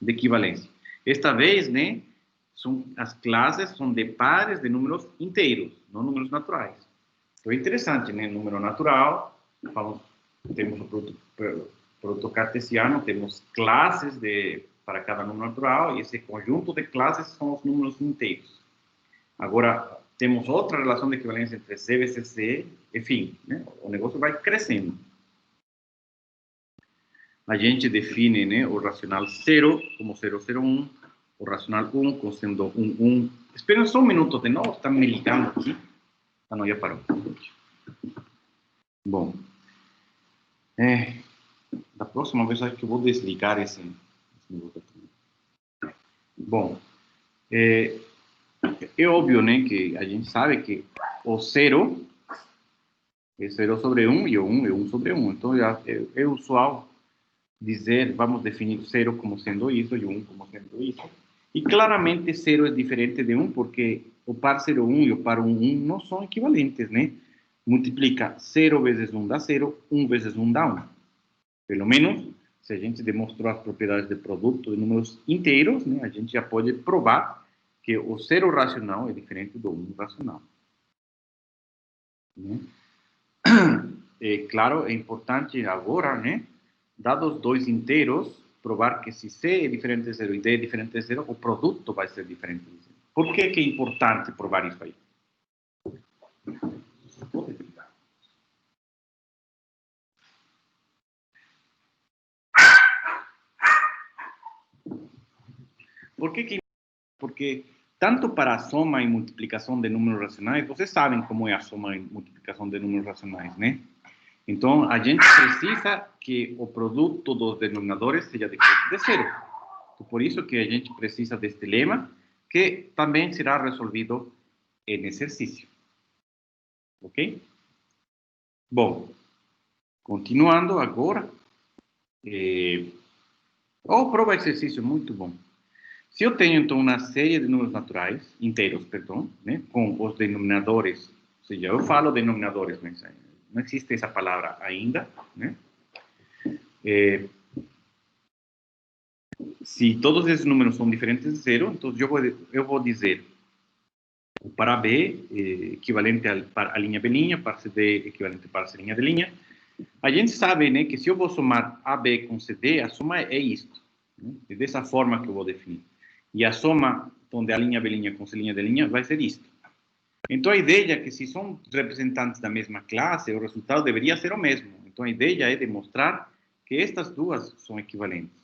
de equivalência. Esta vez, né, as classes são de pares de números inteiros, não números naturais. Então, é interessante, né, número natural, temos o produto cartesiano, temos classes para cada número natural, e esse conjunto de classes são os números inteiros. Agora, temos outra relação de equivalência entre C vezes C, enfim, né? O negócio vai crescendo. A gente define, né, o racional 0 como 0, 0, 1, o racional 1 como sendo 1, 1. Espera só um minuto, de novo, está me ligando aqui. Ah, não, já parou. Bom, da próxima vez acho que eu vou desligar esse minuto aqui. Bom, é óbvio, né, que a gente sabe que o 0 é 0 sobre 1 e o 1 é 1 sobre 1. Então, é usual dizer, vamos definir o 0 como sendo isso e o 1 como sendo isso. E claramente 0 é diferente de 1 porque o par 0, 1 e o par 1, 1 não são equivalentes, né? Multiplica 0 vezes 1 dá 0, 1 vezes 1 dá 1. Pelo menos, se a gente demonstrou as propriedades de produto de números inteiros, né, a gente já pode provar que o 0 racional é diferente do 1 racional. Né? Claro, é importante agora, né, dados dois inteiros, provar que se C é diferente de 0 e D é diferente de 0, o produto vai ser diferente de 0. Por que é importante provar isso aí? Porque tanto para a soma e multiplicação de números racionais, vocês sabem como é a soma e multiplicação de números racionais, né? Então, a gente precisa que o produto dos denominadores seja diferente de zero. Então, por isso que a gente precisa deste lema, que também será resolvido em exercício. Ok? Bom, continuando agora. Prova exercício, muito bom. Se eu tenho, então, uma série de números naturais, inteiros, perdão, né, com os denominadores, ou seja, eu falo denominadores, mas não existe essa palavra ainda, né? Se todos esses números são diferentes de zero, então eu vou dizer o para B equivalente a linha B', para CD equivalente para C' D'. A gente sabe, né, que se eu vou somar AB com CD, a soma é isto. Né? É dessa forma que eu vou definir. E a soma onde a linha B' com C' D' vai ser isto. Então a ideia é que se são representantes da mesma classe, o resultado deveria ser o mesmo. Então a ideia é demonstrar que estas duas são equivalentes.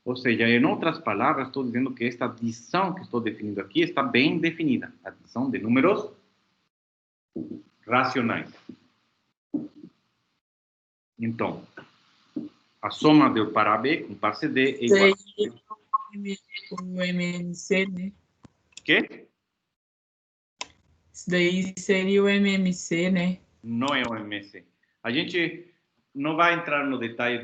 Ou seja, em outras palavras, estou dizendo que esta adição que estou definindo aqui está bem definida. Adição de números racionais. Então, a soma do par B com par CD é igual o MMC, né? Quê? Isso daí seria o MMC, né? Não é o MMC. A gente não vai entrar no detalhe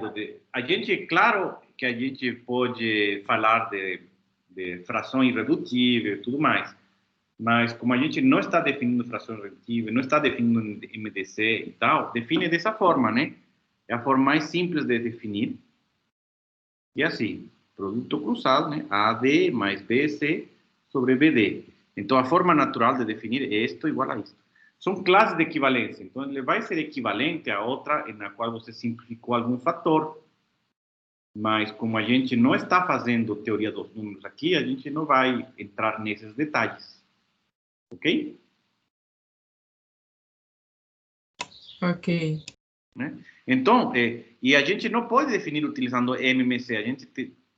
A gente, claro que a gente pode falar de fração irredutível e tudo mais, mas como a gente não está definindo fração irredutível, não está definindo MDC e tal, define dessa forma, né? É a forma mais simples de definir. E assim, produto cruzado, né? AD mais BC sobre BD. Então, a forma natural de definir é isto igual a isto. São classes de equivalência. Então, ele vai ser equivalente a outra na qual você simplificou algum fator. Mas, como a gente não está fazendo teoria dos números aqui, a gente não vai entrar nesses detalhes. Ok? Ok. Né? Então, e a gente não pode definir utilizando MMC. A gente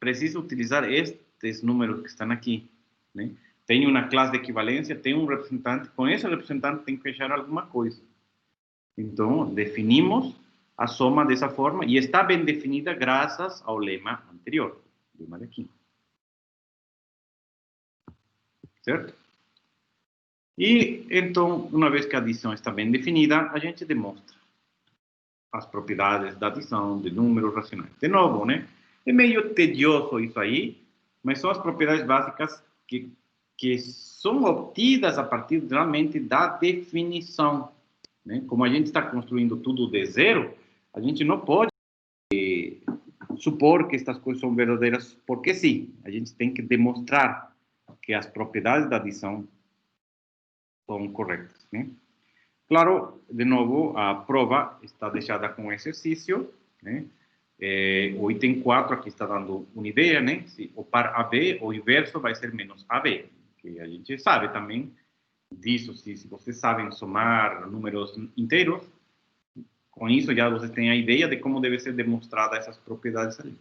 precisa utilizar estes números que estão aqui. Né? Tem uma classe de equivalência, tem um representante, com esse representante tem que fechar alguma coisa. Então, definimos a soma dessa forma e está bem definida graças ao lema anterior, lema daqui. Certo? E, então, uma vez que a adição está bem definida, a gente demonstra as propriedades da adição de números racionais. De novo, né? É meio tedioso isso aí, mas são as propriedades básicas que são obtidas a partir realmente da definição. Né? Como a gente está construindo tudo de zero, a gente não pode supor que estas coisas são verdadeiras porque sim. A gente tem que demonstrar que as propriedades da adição são corretas. Né? Claro, de novo, a prova está deixada com um exercício. Né? O item 4 aqui está dando uma ideia, né? Se o par AB, o inverso vai ser menos AB, que a gente sabe também disso, se vocês sabem somar números inteiros, com isso já vocês têm a ideia de como deve ser demonstrada essas propriedades ali.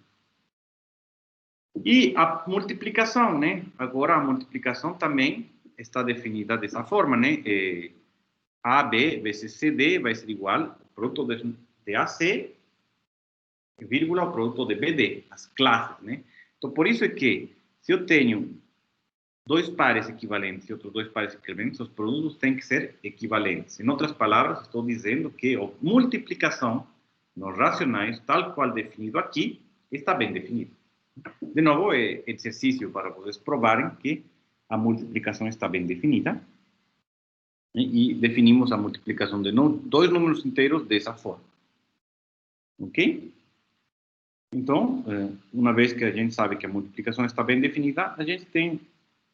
E a multiplicação, né? Agora a multiplicação também está definida dessa forma, né? AB vezes CD vai ser igual ao produto de AC, vírgula, ao produto de BD, as classes, né? Então, por isso é que, se eu tenho dois pares equivalentes e outros dois pares equivalentes, os produtos têm que ser equivalentes. Em outras palavras, estou dizendo que a multiplicação nos racionais, tal qual definido aqui, está bem definido. De novo, é exercício para vocês provarem que a multiplicação está bem definida. E definimos a multiplicação de dois números inteiros dessa forma. Ok? Então, uma vez que a gente sabe que a multiplicação está bem definida, a gente tem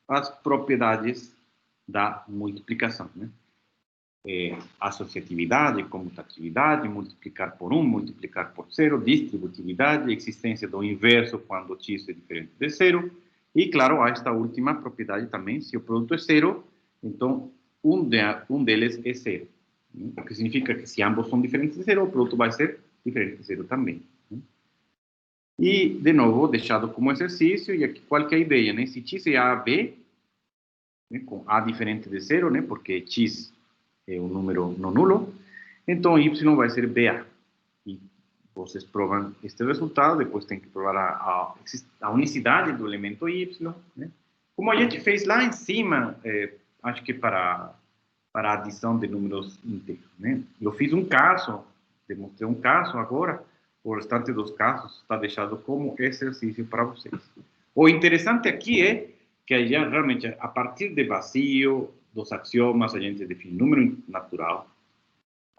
as propriedades da multiplicação. Né? associatividade, comutatividade, multiplicar por 1, multiplicar por 0, distributividade, existência do inverso quando x é diferente de 0, e, claro, há esta última propriedade também, se o produto é 0, então um deles é 0. O que significa que se ambos são diferentes de 0, o produto vai ser diferente de 0 também. E, de novo, deixado como exercício, e aqui qual que é a ideia, né? Se x é a, b, né, com a diferente de 0, né, porque x é um número não nulo, então y vai ser BA. E vocês provam este resultado, depois tem que provar a unicidade do elemento y, né? Como a gente fez lá em cima, acho que para a adição de números inteiros, né? Eu fiz um caso, demonstrei um caso agora, o restante dos casos está deixado como exercício para vocês. O interessante aqui é que realmente, a partir de vazio, dos axiomas, a gente define número natural,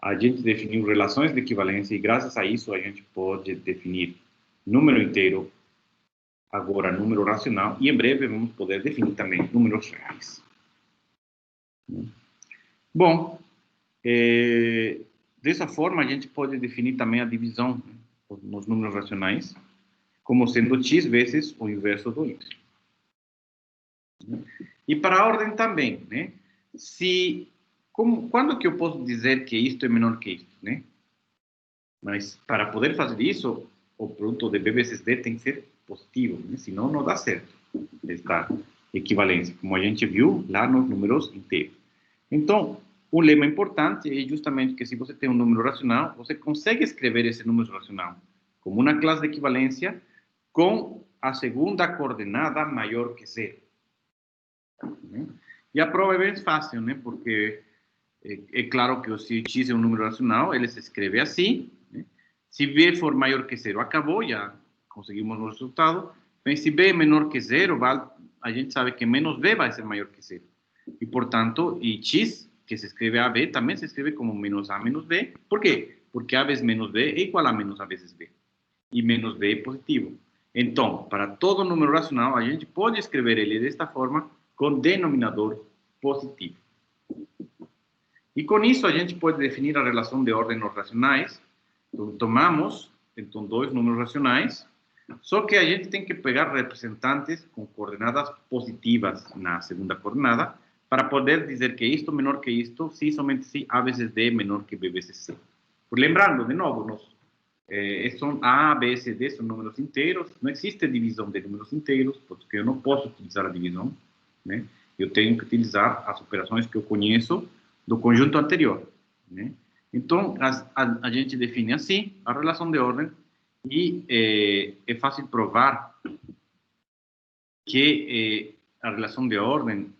a gente definiu relações de equivalência, e graças a isso a gente pode definir número inteiro, agora número racional, e em breve vamos poder definir também números reais. Bom, dessa forma a gente pode definir também a divisão nos números racionais, como sendo x vezes o inverso do y. E para a ordem também, né? Quando que eu posso dizer que isto é menor que isto, né? Mas para poder fazer isso, o produto de B vezes D tem que ser positivo, né? Senão não dá certo esta equivalência, como a gente viu lá nos números inteiros. Então, o lema importante é justamente que se você tem um número racional, você consegue escrever esse número racional como uma classe de equivalência com a segunda coordenada maior que 0. E a prova é bem fácil, né? Porque é claro que se x é um número racional, ele se escreve assim, né? Se b for maior que 0, acabou, já conseguimos o resultado. Mas se b é menor que 0, a gente sabe que menos b vai ser maior que 0. E, portanto, x, que se escreve ab, também se escreve como menos a menos b. Por quê? Porque a vezes menos b é igual a menos a vezes b. E menos b é positivo. Então, para todo número racional, a gente pode escrever ele desta forma, com denominador positivo. E com isso a gente pode definir a relação de ordem nos racionais. Então, tomamos dois números racionais, só que a gente tem que pegar representantes com coordenadas positivas na segunda coordenada, para poder dizer que isto é menor que isto, se somente se a vezes d é menor que b vezes c. Lembrando, de novo, são a, b, c, d, são números inteiros, não existe divisão de números inteiros, porque eu não posso utilizar a divisão, né? Eu tenho que utilizar as operações que eu conheço do conjunto anterior, né? Então, a gente define assim a relação de ordem, e é fácil provar que a relação de ordem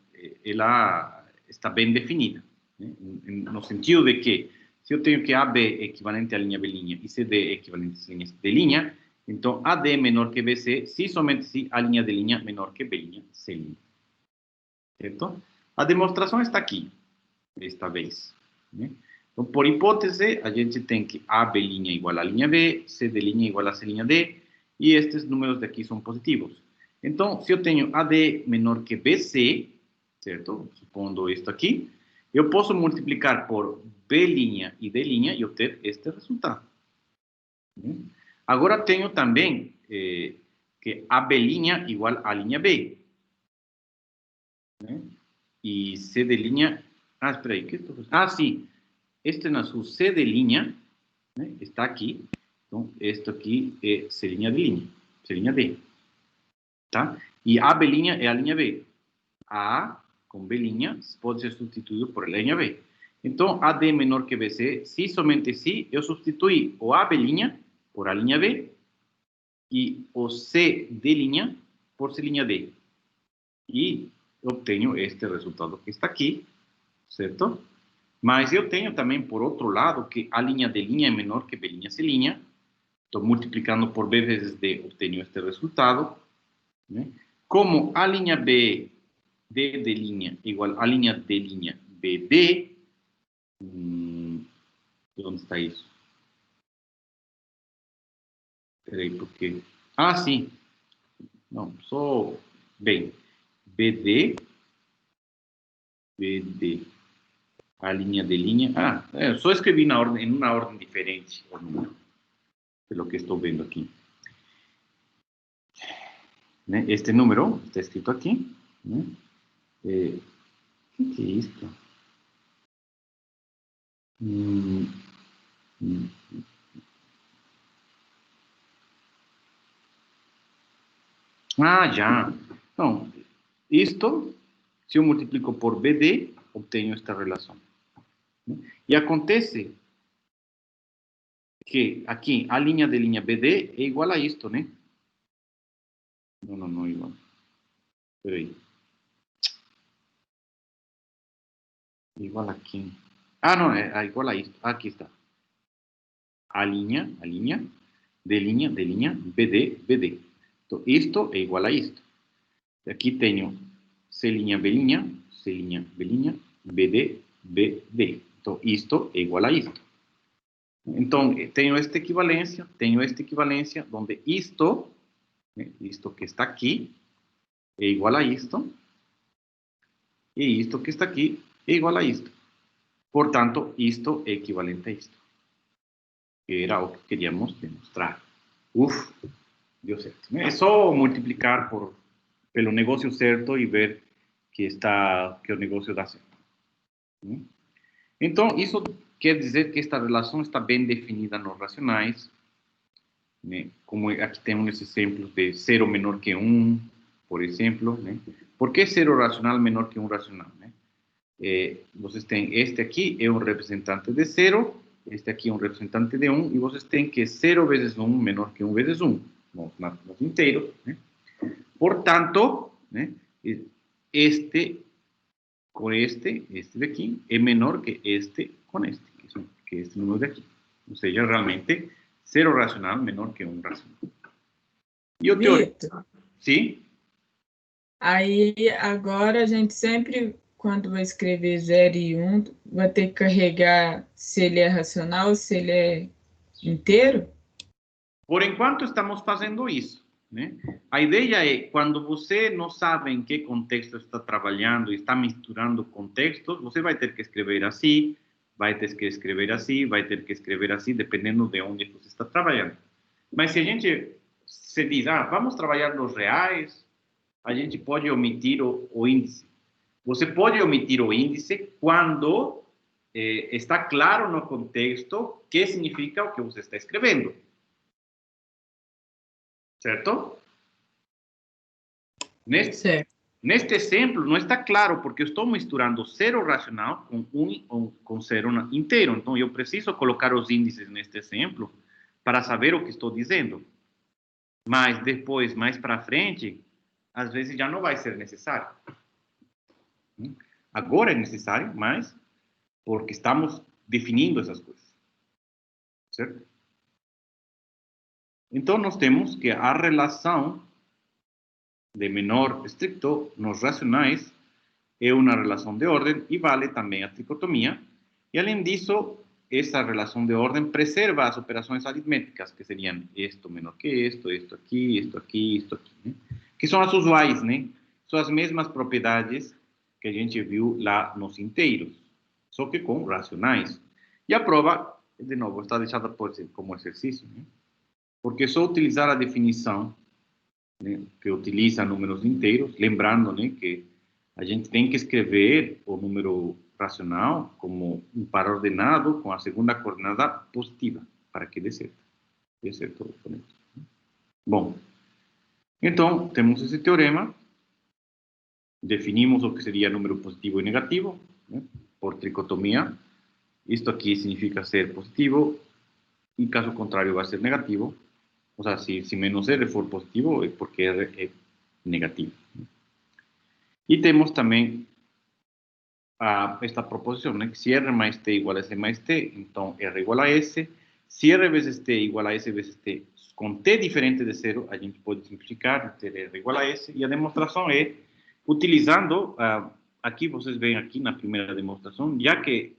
ela está bem definida, né? No sentido de que se eu tenho que AB é equivalente à linha B' e CD é equivalente à linha D', então AD é menor que BC se somente se a linha D' é menor que B', C'. Certo? A demonstração está aqui, desta vez, né? Então, por hipótese, a gente tem que AB' igual a linha B, CD' igual a C', e estes números daqui são positivos. Então, se eu tenho AD menor que BC, certo? Supondo isto aqui, eu posso multiplicar por B' e D' e obter este resultado. Agora tenho também que AB' igual a linha B, né? E C'... Ah, espera aí, que estou fazendo? Ah, sim. Este na sua C', né, está aqui. Então, este aqui é C', C' D. Tá? E A' é a linha B. A com B' pode ser substituído por a linha B. Então, AD menor que BC, se somente se eu substituir o AB' por a linha B e o CD' por C' D. E obtenho este resultado que está aqui, certo? Mas eu tenho também, por outro lado, que a linha D' é menor que B', C'. Estou multiplicando por B vezes D, obtenho este resultado, né? Como a linha B, D' igual a linha D', BD, onde está isso? Espera aí, porque... Ah, sim. Não, só... Bem, BD, A linha de linha. Eu só escrevi em uma ordem diferente o número, pelo que estou vendo aqui. Né? Este número está escrito aqui. Né? O que é isto? Já. Então, isto, se eu multiplico por BD, obtenho esta relação. E acontece que aqui a linha de linha BD é igual a isto, né? Não é igual. Espera aí. Igual aqui. Não, é igual a isto. Aqui está. A linha, de linha, BD, BD. Então, isto é igual a isto. Aqui tenho C', B', C', B', BD, BD. Então, isto é igual a isto. Então, tenho esta equivalência, onde isto, isto que está aqui, é igual a isto, e isto que está aqui é igual a isto. Portanto, isto é equivalente a isto. Que era o que queríamos demonstrar. Deu certo. É só multiplicar pelo negócio certo e ver que o negócio dá certo. Então, isso quer dizer que esta relação está bem definida nos racionais, né? Como aqui temos esse exemplo de 0 menor que 1, por exemplo. Né? Por que 0 racional menor que 1 racional? Né? Vocês têm este aqui é um representante de 0, este aqui é um representante de 1, e vocês têm que 0 vezes 1 menor que 1 vezes 1, nos inteiros. Né? Portanto, né, este com este daqui é menor que este com este, que este número daqui. Ou seja, realmente, 0 racional menor que 1 racional. E o teórico? Sim? Aí, agora, a gente sempre, quando vai escrever 0 e 1, vai ter que carregar se ele é racional, se ele é inteiro? Por enquanto, estamos fazendo isso. Né? A ideia é, quando você não sabe em que contexto está trabalhando e está misturando contextos, você vai ter que escrever assim, vai ter que escrever assim, vai ter que escrever assim, dependendo de onde você está trabalhando. Mas se a gente se diz, vamos trabalhar nos reais, a gente pode omitir o índice. Você pode omitir o índice quando está claro no contexto o que significa o que você está escrevendo. Certo? Neste exemplo, não está claro, porque eu estou misturando 0 racional com 0 inteiro. Então, eu preciso colocar os índices neste exemplo para saber o que estou dizendo. Mas depois, mais para frente, às vezes já não vai ser necessário. Agora é necessário, mas porque estamos definindo essas coisas. Certo? Então, nós temos que a relação de menor estricto nos racionais é uma relação de ordem e vale também a tricotomia. E, além disso, essa relação de ordem preserva as operações aritméticas, que seriam isto menor que isto aqui, isto aqui, isto aqui, né? Que são as usuais, né? São as mesmas propriedades que a gente viu lá nos inteiros, só que com racionais. E a prova, de novo, está deixada como exercício, né? Porque só utilizar a definição, né, que utiliza números inteiros, lembrando, né, que a gente tem que escrever o número racional como um par ordenado com a segunda coordenada positiva, para que dê certo. Dê certo. Bom, então, temos esse teorema, definimos o que seria número positivo e negativo, né, por tricotomia. Isto aqui significa ser positivo, e caso contrário vai ser negativo. O sea, si menos R for positivo, é porque R é negativo. E temos também esta proposição, né? Que se R mais T igual a S mais T, então R igual a S. Se R vezes T igual a S vezes T, com T diferente de 0, a gente pode simplificar, ter R igual a S. E a demonstração é utilizando, aqui vocês veem aqui na primeira demonstração, já que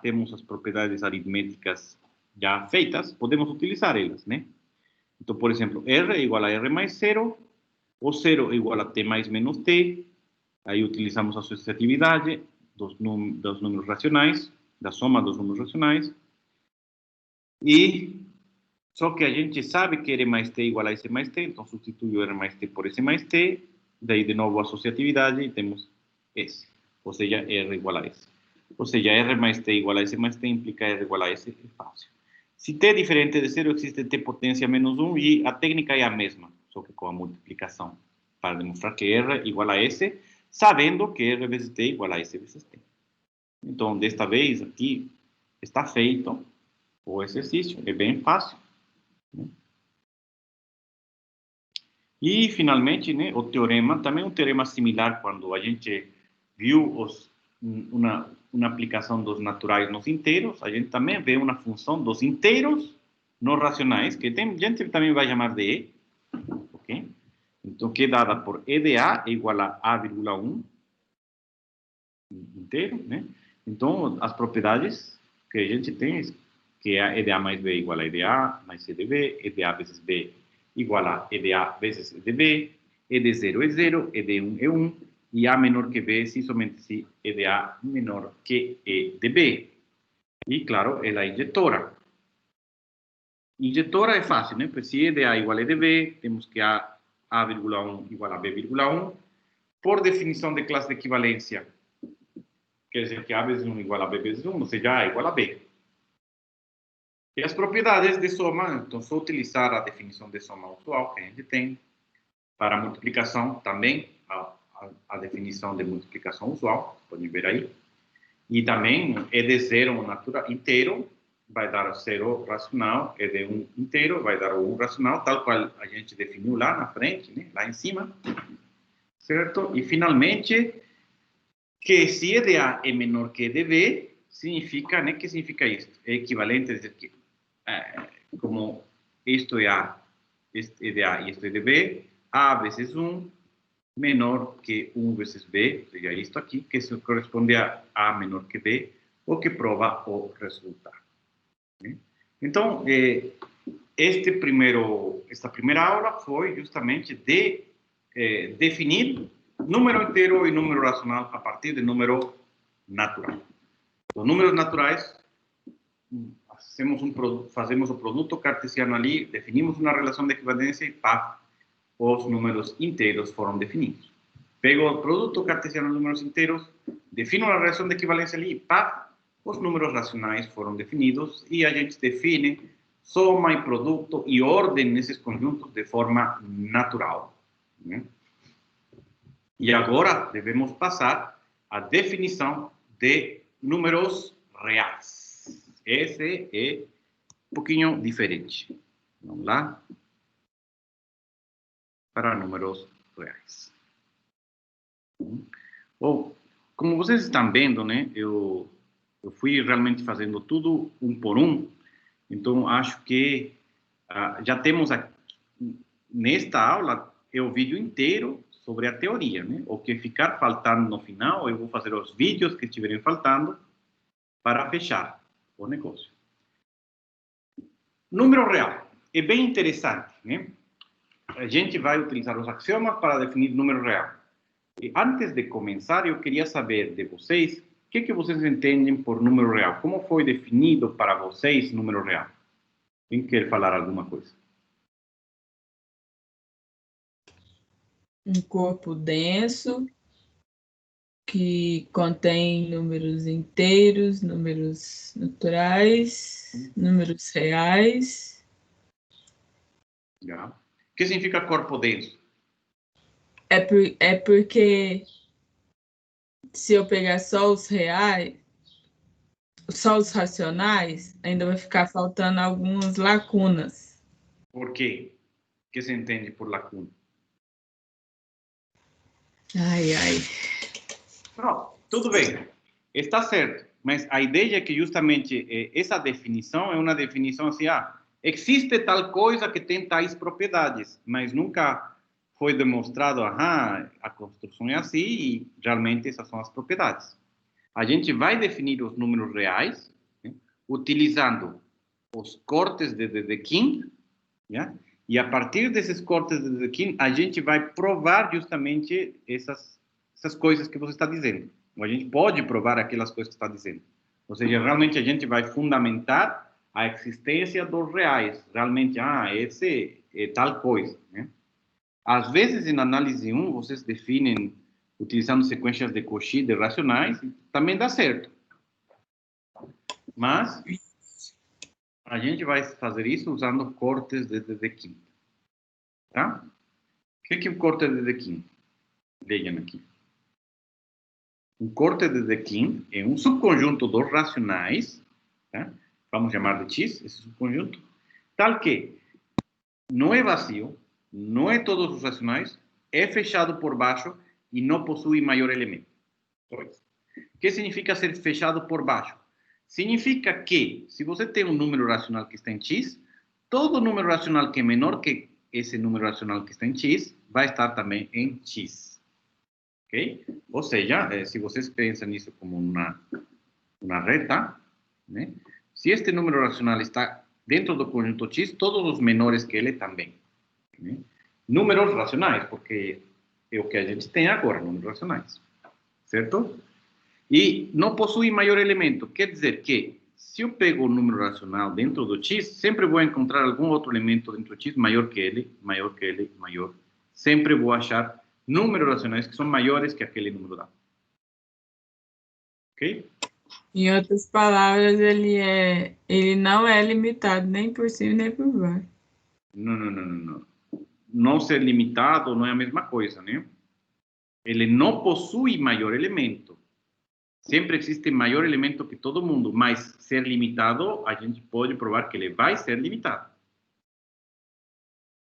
temos as propriedades aritméticas já feitas, podemos utilizar elas, né? Então, por exemplo, R é igual a R mais 0, ou 0 é igual a T mais menos T, aí utilizamos a associatividade, dos números racionais, da soma dos números racionais, e só que a gente sabe que R mais T igual a S mais T, então substitui o R mais T por S mais T, daí de novo a associatividade e temos S, ou seja, R igual a S. Ou seja, R mais T igual a S mais T implica R igual a S, é fácil. Se T é diferente de zero, existe T potência menos 1 e a técnica é a mesma, só que com a multiplicação, para demonstrar que R igual a S, sabendo que R vezes T igual a S vezes T. Então, desta vez, aqui está feito o exercício, é bem fácil. E, finalmente, né, o teorema, também um teorema similar quando a gente viu uma aplicação dos naturais nos inteiros, a gente também vê uma função dos inteiros não racionais, que a gente também vai chamar de E, ok? Então, que é dada por E de A é igual a A,1 inteiro, né? Então, as propriedades que a gente tem, que é E de A mais B igual a E de A mais C de B, E de A vezes B igual a E de A vezes E de B, E de 0 é 0, E de 1 é 1, e A menor que B se somente se E de A menor que E de B. E, claro, é a injetora. Injetora é fácil, né? Pues se E de A igual a E de B, temos que A,1 igual a B,1. Por definição de classe de equivalência, quer dizer que A vezes 1 igual a B vezes 1, ou seja, A igual a B. E as propriedades de soma, então, só utilizar a definição de soma usual que a gente tem. Para a multiplicação, também, a definição de multiplicação usual, podem ver aí. E também, E de 0 natural inteiro, vai dar o 0 racional, E de 1 inteiro, vai dar o 1 racional, tal qual a gente definiu lá na frente, né? Lá em cima. Certo? E, finalmente, que se E de A é menor que E de B, significa, né? Que significa isso? É equivalente, es decir, que, como isto é A, este é de A e isto é de B, A vezes 1 menor que 1 vezes B, ou seja, isto aqui, que se corresponde a A menor que B, o que prova o resultado. Então, esta primeira aula foi justamente de definir número inteiro e número racional a partir de número natural. Os números naturais, fazemos o produto cartesiano ali, definimos uma relação de equivalência e pá, os números inteiros foram definidos. Pego o produto cartesiano dos números inteiros, defino a relação de equivalência ali e pá, os números racionais foram definidos e a gente define soma e produto e ordem nesses conjuntos de forma natural. Né? E agora devemos passar à definição de números reais. Esse é um pouquinho diferente. Vamos lá? Para números reais. Bom, como vocês estão vendo, né, eu fui realmente fazendo tudo um por um, então acho que já temos aqui, nesta aula, o vídeo inteiro sobre a teoria, né? O que ficar faltando no final, eu vou fazer os vídeos que estiverem faltando para fechar o negócio. Número real. É bem interessante, né? A gente vai utilizar os axiomas para definir número real. E antes de começar, eu queria saber de vocês o que vocês entendem por número real. Como foi definido para vocês número real? Quem quer falar alguma coisa? Um corpo denso que contém números inteiros, números naturais, números reais. O que significa corpo denso? É porque se eu pegar só os reais, só os racionais, ainda vai ficar faltando algumas lacunas. Por quê? O que se entende por lacuna? Ai, ai. Não, tudo bem, está certo, mas a ideia é que justamente essa definição é uma definição assim, existe tal coisa que tem tais propriedades, mas nunca foi demonstrado, a construção é assim e realmente essas são as propriedades. A gente vai definir os números reais, né, utilizando os cortes de Dedekind, né, e a partir desses cortes de Dedekind, a gente vai provar justamente essas coisas que você está dizendo. Ou a gente pode provar aquelas coisas que está dizendo. Ou seja, realmente a gente vai fundamentar a existência dos reais. Realmente, esse é tal coisa, né? Às vezes, em análise 1, vocês definem utilizando sequências de Cauchy de racionais, também dá certo. Mas a gente vai fazer isso usando cortes de Dedekind. Tá? O que é um corte de Dedekind? Vejam aqui. Um corte de Dedekind é um subconjunto dos racionais, tá? Vamos chamar de X, esse subconjunto, tal que não é vazio, não é todos os racionais, é fechado por baixo e não possui maior elemento. O que significa ser fechado por baixo? Significa que, se você tem um número racional que está em X, todo número racional que é menor que esse número racional que está em X, vai estar também em X. Ok? Ou seja, se vocês pensam nisso como uma reta, né? Se este número racional está dentro do conjunto X, todos os menores que ele também. Né? Números racionais, porque é o que a gente tem agora, números racionais. Certo? E não possui maior elemento. Quer dizer que, se eu pego um número racional dentro do X, sempre vou encontrar algum outro elemento dentro do X maior que ele, maior que ele, maior. Sempre vou achar números racionais que são maiores que aquele número dado. Ok? Em outras palavras, ele não é limitado nem por cima nem por baixo. Não. Não ser limitado não é a mesma coisa, né? Ele não possui maior elemento. Sempre existe maior elemento que todo mundo, mas ser limitado, a gente pode provar que ele vai ser limitado.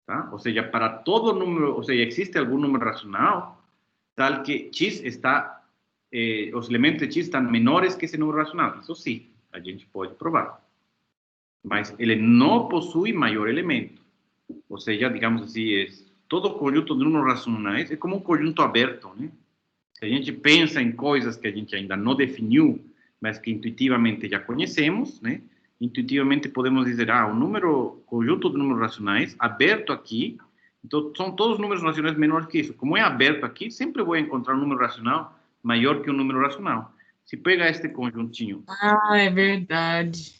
Tá? Ou seja, para todo número, ou seja, existe algum número racional, tal que X está, os elementos de X estão menores que esse número racional. Isso sim, a gente pode provar. Mas ele não possui maior elemento. Ou seja, digamos assim, todo conjunto de números racionais é como um conjunto aberto, né? Se a gente pensa em coisas que a gente ainda não definiu, mas que intuitivamente já conhecemos, né? Intuitivamente podemos dizer, conjunto de números racionais aberto aqui, então são todos números racionais menores que isso. Como é aberto aqui, sempre vou encontrar um número racional maior que um número racional. Se pega este conjuntinho... é verdade.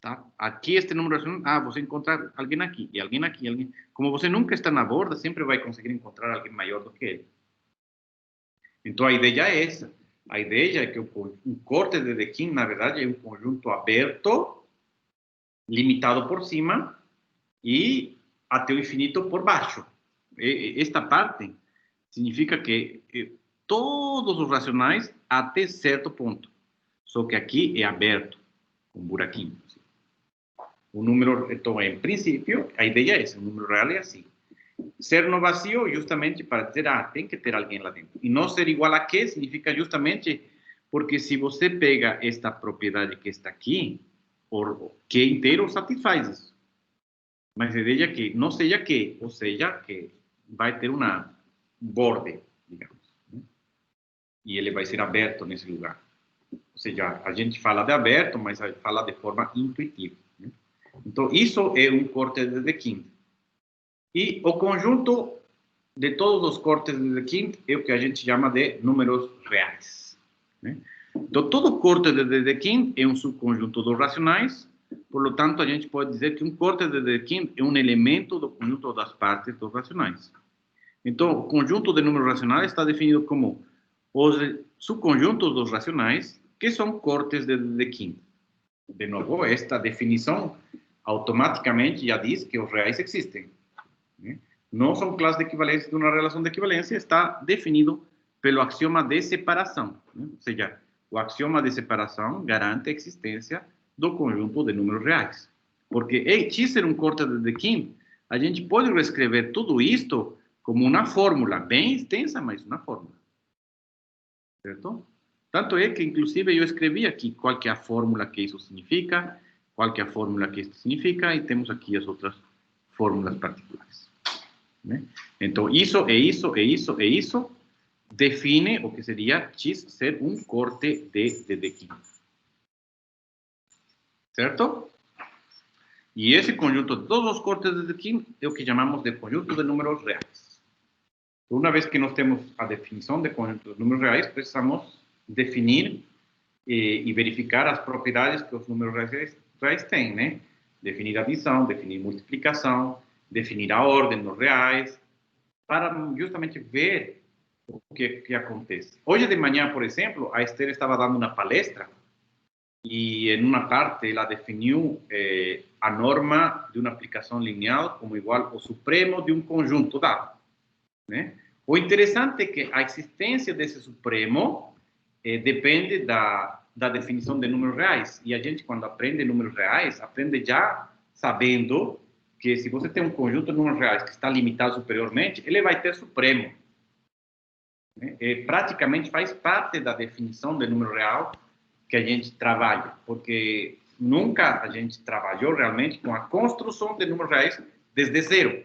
Tá? Aqui este número racional, você encontra alguém aqui, e alguém aqui, alguém... Como você nunca está na borda, sempre vai conseguir encontrar alguém maior do que ele. Então, a ideia é essa. A ideia é que um corte de Dedekind, na verdade, é um conjunto aberto, limitado por cima e até o infinito por baixo. Esta parte significa que todos os racionais até certo ponto. Só que aqui é aberto, com um buraquinho. O número, então, em princípio, a ideia é essa. O número real é assim. Ser no vazio, justamente para dizer, tem que ter alguém lá dentro. E não ser igual a quê significa justamente porque se você pega esta propriedade que está aqui, o Q inteiro satisfaz isso. Mas a ideia é que não seja Q, ou seja, que vai ter um borde, digamos. Né? E ele vai ser aberto nesse lugar. Ou seja, a gente fala de aberto, mas fala de forma intuitiva. Né? Então, isso é um corte de Dedekind. E o conjunto de todos os cortes de Dedekind é o que a gente chama de números reais. Né? Então, todo corte de Dedekind é um subconjunto dos racionais, por lo tanto, a gente pode dizer que um corte de Dedekind é um elemento do conjunto das partes dos racionais. Então, o conjunto de números racionais está definido como os subconjuntos dos racionais, que são cortes de Dedekind. De novo, esta definição automaticamente já diz que os reais existem. Né? Não são classes de equivalência de uma relação de equivalência, está definido pelo axioma de separação. Né? Ou seja, o axioma de separação garante a existência do conjunto de números reais. Porque X ser um corte de Dedekind, a gente pode reescrever tudo isto como uma fórmula, bem extensa, mas uma fórmula. Certo? Tanto é que, inclusive, eu escrevi aqui qual que é a fórmula que isso significa, qual que é a fórmula que isso significa, e temos aqui as outras fórmulas particulares. Né? Então, isso define o que seria X ser um corte de Dedekind. Certo? E esse conjunto de todos os cortes de Dedekind é o que chamamos de conjunto de números reais. Uma vez que nós temos a definição de conjunto de números reais, precisamos definir e verificar as propriedades que os números reais têm, né? Definir adição, definir multiplicação, definir a ordem nos reais, para justamente ver o que acontece. Hoje de manhã, por exemplo, a Esther estava dando uma palestra e em uma parte ela definiu a norma de uma aplicação linear como igual ao supremo de um conjunto dado, né? O interessante é que a existência desse supremo depende da definição de números reais. E a gente, quando aprende números reais, aprende já sabendo que se você tem um conjunto de números reais que está limitado superiormente, ele vai ter supremo. Praticamente faz parte da definição de número real que a gente trabalha, porque nunca a gente trabalhou realmente com a construção de números reais desde zero.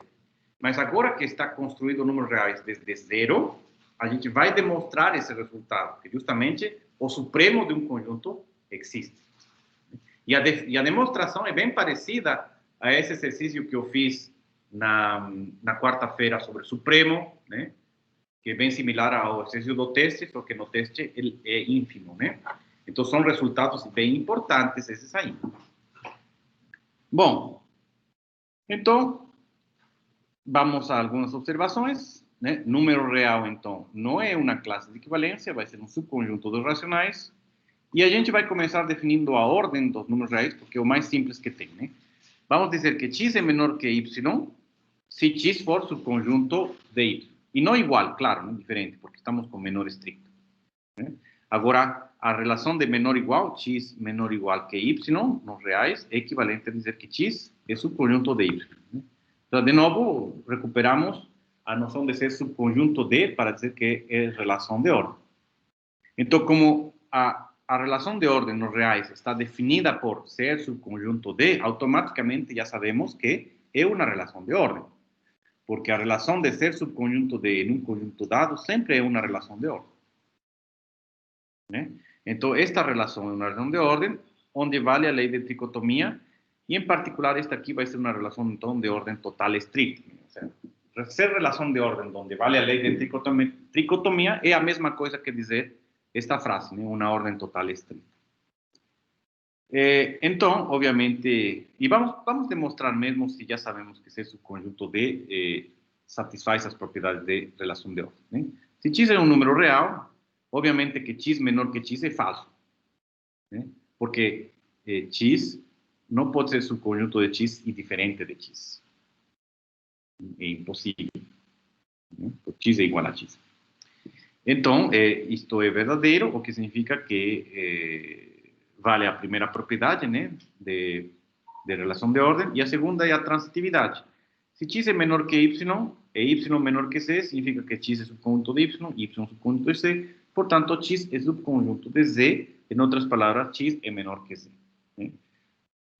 Mas agora que está construído números reais desde zero, a gente vai demonstrar esse resultado, que justamente o supremo de um conjunto existe. E a demonstração é bem parecida a esse exercício que eu fiz na quarta-feira sobre o supremo, né? Que é bem similar ao exercício do teste, só que no teste ele é ínfimo, né? Então, são resultados bem importantes esses aí. Bom, então, vamos a algumas observações, né? Número real, então, não é uma classe de equivalência, vai ser um subconjunto dos racionais. E a gente vai começar definindo a ordem dos números reais, porque é o mais simples que tem, né? Vamos dizer que x é menor que y, se x for subconjunto de y. E não igual, claro, né? Diferente, porque estamos com menor estricto, né? Agora, a relação de menor igual, x menor igual que y, nos reais, é equivalente a dizer que x é subconjunto de y, né? Então, de novo, recuperamos a noção de ser subconjunto de para dizer que é relação de ordem. Então, como a relação de ordem nos reais está definida por ser subconjunto de, automaticamente já sabemos que é uma relação de ordem. Porque a relação de ser subconjunto de em um conjunto dado sempre é uma relação de ordem, né? Então, esta relação é uma relação de ordem, onde vale a lei de tricotomia, e em particular esta aqui vai ser uma relação, então, de ordem total estricta. Ou seja, ser relação de ordem onde vale a lei de tricotomia é a mesma coisa que dizer esta frase, né? Uma ordem total estrita. Então, obviamente, e vamos demonstrar mesmo se já sabemos que ser subconjunto de satisfaz as propriedades de relação de ordem, né? Se x é um número real, obviamente que x menor que x é falso, né? Porque x não pode ser subconjunto de x e diferente de x. É impossível, né? Porque x é igual a x. Então, isto é verdadeiro, o que significa que vale a primeira propriedade, né, de relação de ordem, e a segunda é a transitividade. Se x é menor que y, e y menor que c, significa que x é subconjunto de y é subconjunto de c, portanto, x é subconjunto de z, em outras palavras, x é menor que c, né?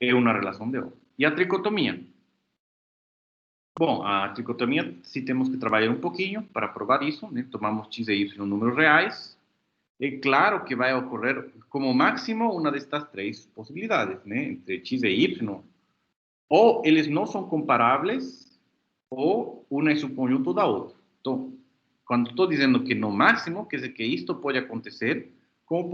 É uma relação de ordem. E a tricotomia? Bom, a tricotomia, sim, temos que trabalhar um pouquinho para provar isso, né? Tomamos x e y números reais. É claro que vai ocorrer, como máximo, uma destas três possibilidades, né? Entre x e y. Ou eles não são comparáveis, ou uma é subconjunto da outra. Então, quando estou dizendo que no máximo, quer dizer que isto pode acontecer, como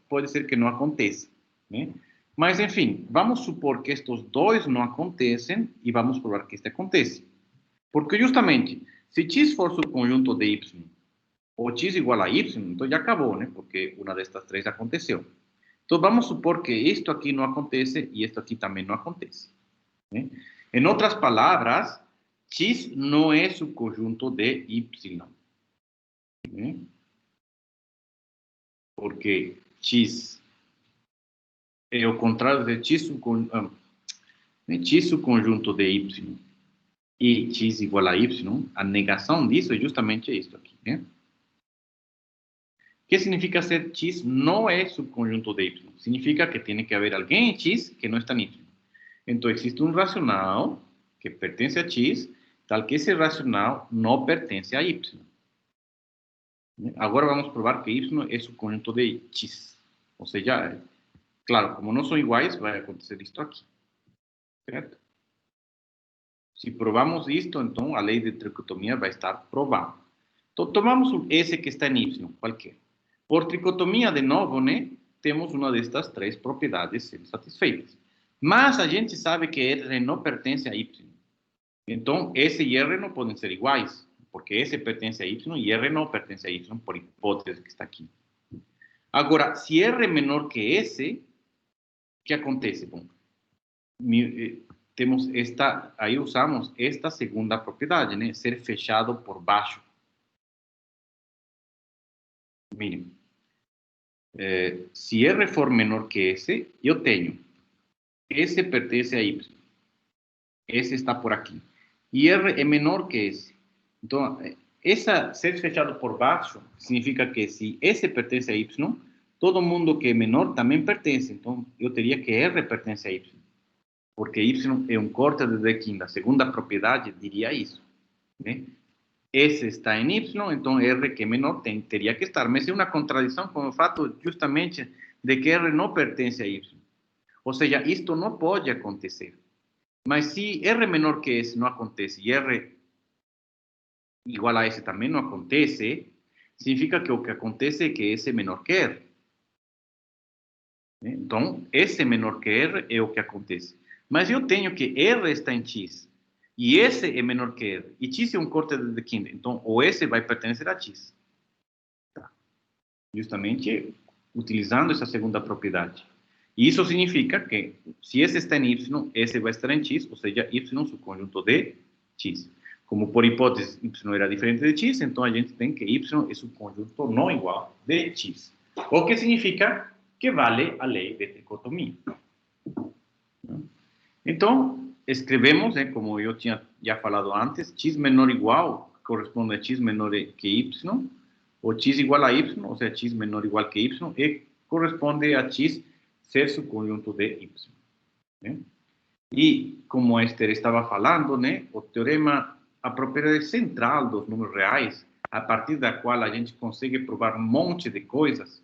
pode ser que não aconteça, né? Mas, enfim, vamos supor que estes dois não acontecem e vamos provar que isto acontece. Porque, justamente, se x for subconjunto de y, ou x igual a y, então já acabou, né? Porque uma destas três aconteceu. Então, vamos supor que isto aqui não acontece e isto aqui também não acontece, né? Em outras palavras, x não é subconjunto de y, né? Porque x é o contrário de x subconjunto de y e x igual a y. A negação disso é justamente isto aqui, né? O que significa ser x não é subconjunto de y? Significa que tem que haver alguém em x que não está em y. Então, existe um racional que pertence a x, tal que esse racional não pertence a y. Agora vamos provar que y é subconjunto de x. Ou seja, claro, como não são iguais, vai acontecer isto aqui. Certo? Se provamos isto, então a lei de tricotomia vai estar provada. Então, tomamos esse que está em y, qualquer. Por tricotomia, de novo, né, temos uma destas três propriedades sendo satisfeitas. Mas a gente sabe que R não pertence a Y. Então, S e R não podem ser iguais, porque S pertence a Y e R não pertence a Y, por hipótese que está aqui. Agora, se R é menor que S, o que acontece? Bom, temos esta, aí usamos esta segunda propriedade, né? Ser fechado por baixo. Mínimo. Se R for menor que S, eu tenho S pertence a Y. S está por aqui. E R é menor que S. Então, essa ser fechado por baixo significa que se S pertence a Y, todo mundo que é menor também pertence. Então, eu teria que R pertence a Y. Porque Y é um corte de Dedekind. A segunda propriedade diria isso. Né? S está em Y, então R, que é menor, teria que estar. Mas é uma contradição com o fato justamente de que R não pertence a Y. Ou seja, isto não pode acontecer. Mas se R menor que S não acontece e R igual a S também não acontece, significa que o que acontece é que S é menor que R. Então, S é menor que R é o que acontece. Mas eu tenho que R está em X. E S é menor que R. E X é um corte de Dedekind. Então, o S vai pertencer a X. Tá. Justamente utilizando essa segunda propriedade. E isso significa que, se S está em Y, S vai estar em X, ou seja, Y é um subconjunto de X. Como por hipótese Y era diferente de X, então a gente tem que Y é subconjunto não igual de X. O que significa que vale a lei de tricotomia. Então, escrevemos, como eu tinha já falado antes, x menor igual corresponde a x menor que y, ou x igual a y, ou seja, x menor igual que y, e corresponde a x ser subconjunto de y. Né? E, como a Esther estava falando, né, o teorema, a propriedade central dos números reais, a partir da qual a gente consegue provar um monte de coisas,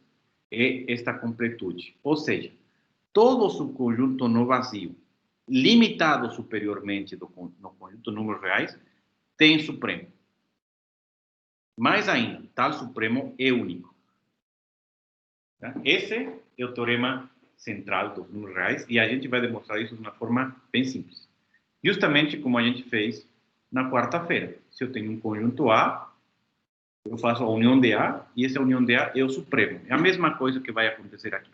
é esta completude. Ou seja, todo subconjunto não vazio, limitado superiormente no conjunto de números reais, tem supremo. Mais ainda, tal supremo é único. Tá? Esse é o teorema central dos números reais e a gente vai demonstrar isso de uma forma bem simples. Justamente como a gente fez na quarta-feira. Se eu tenho um conjunto A, eu faço a união de A e essa união de A é o supremo. É a mesma coisa que vai acontecer aqui.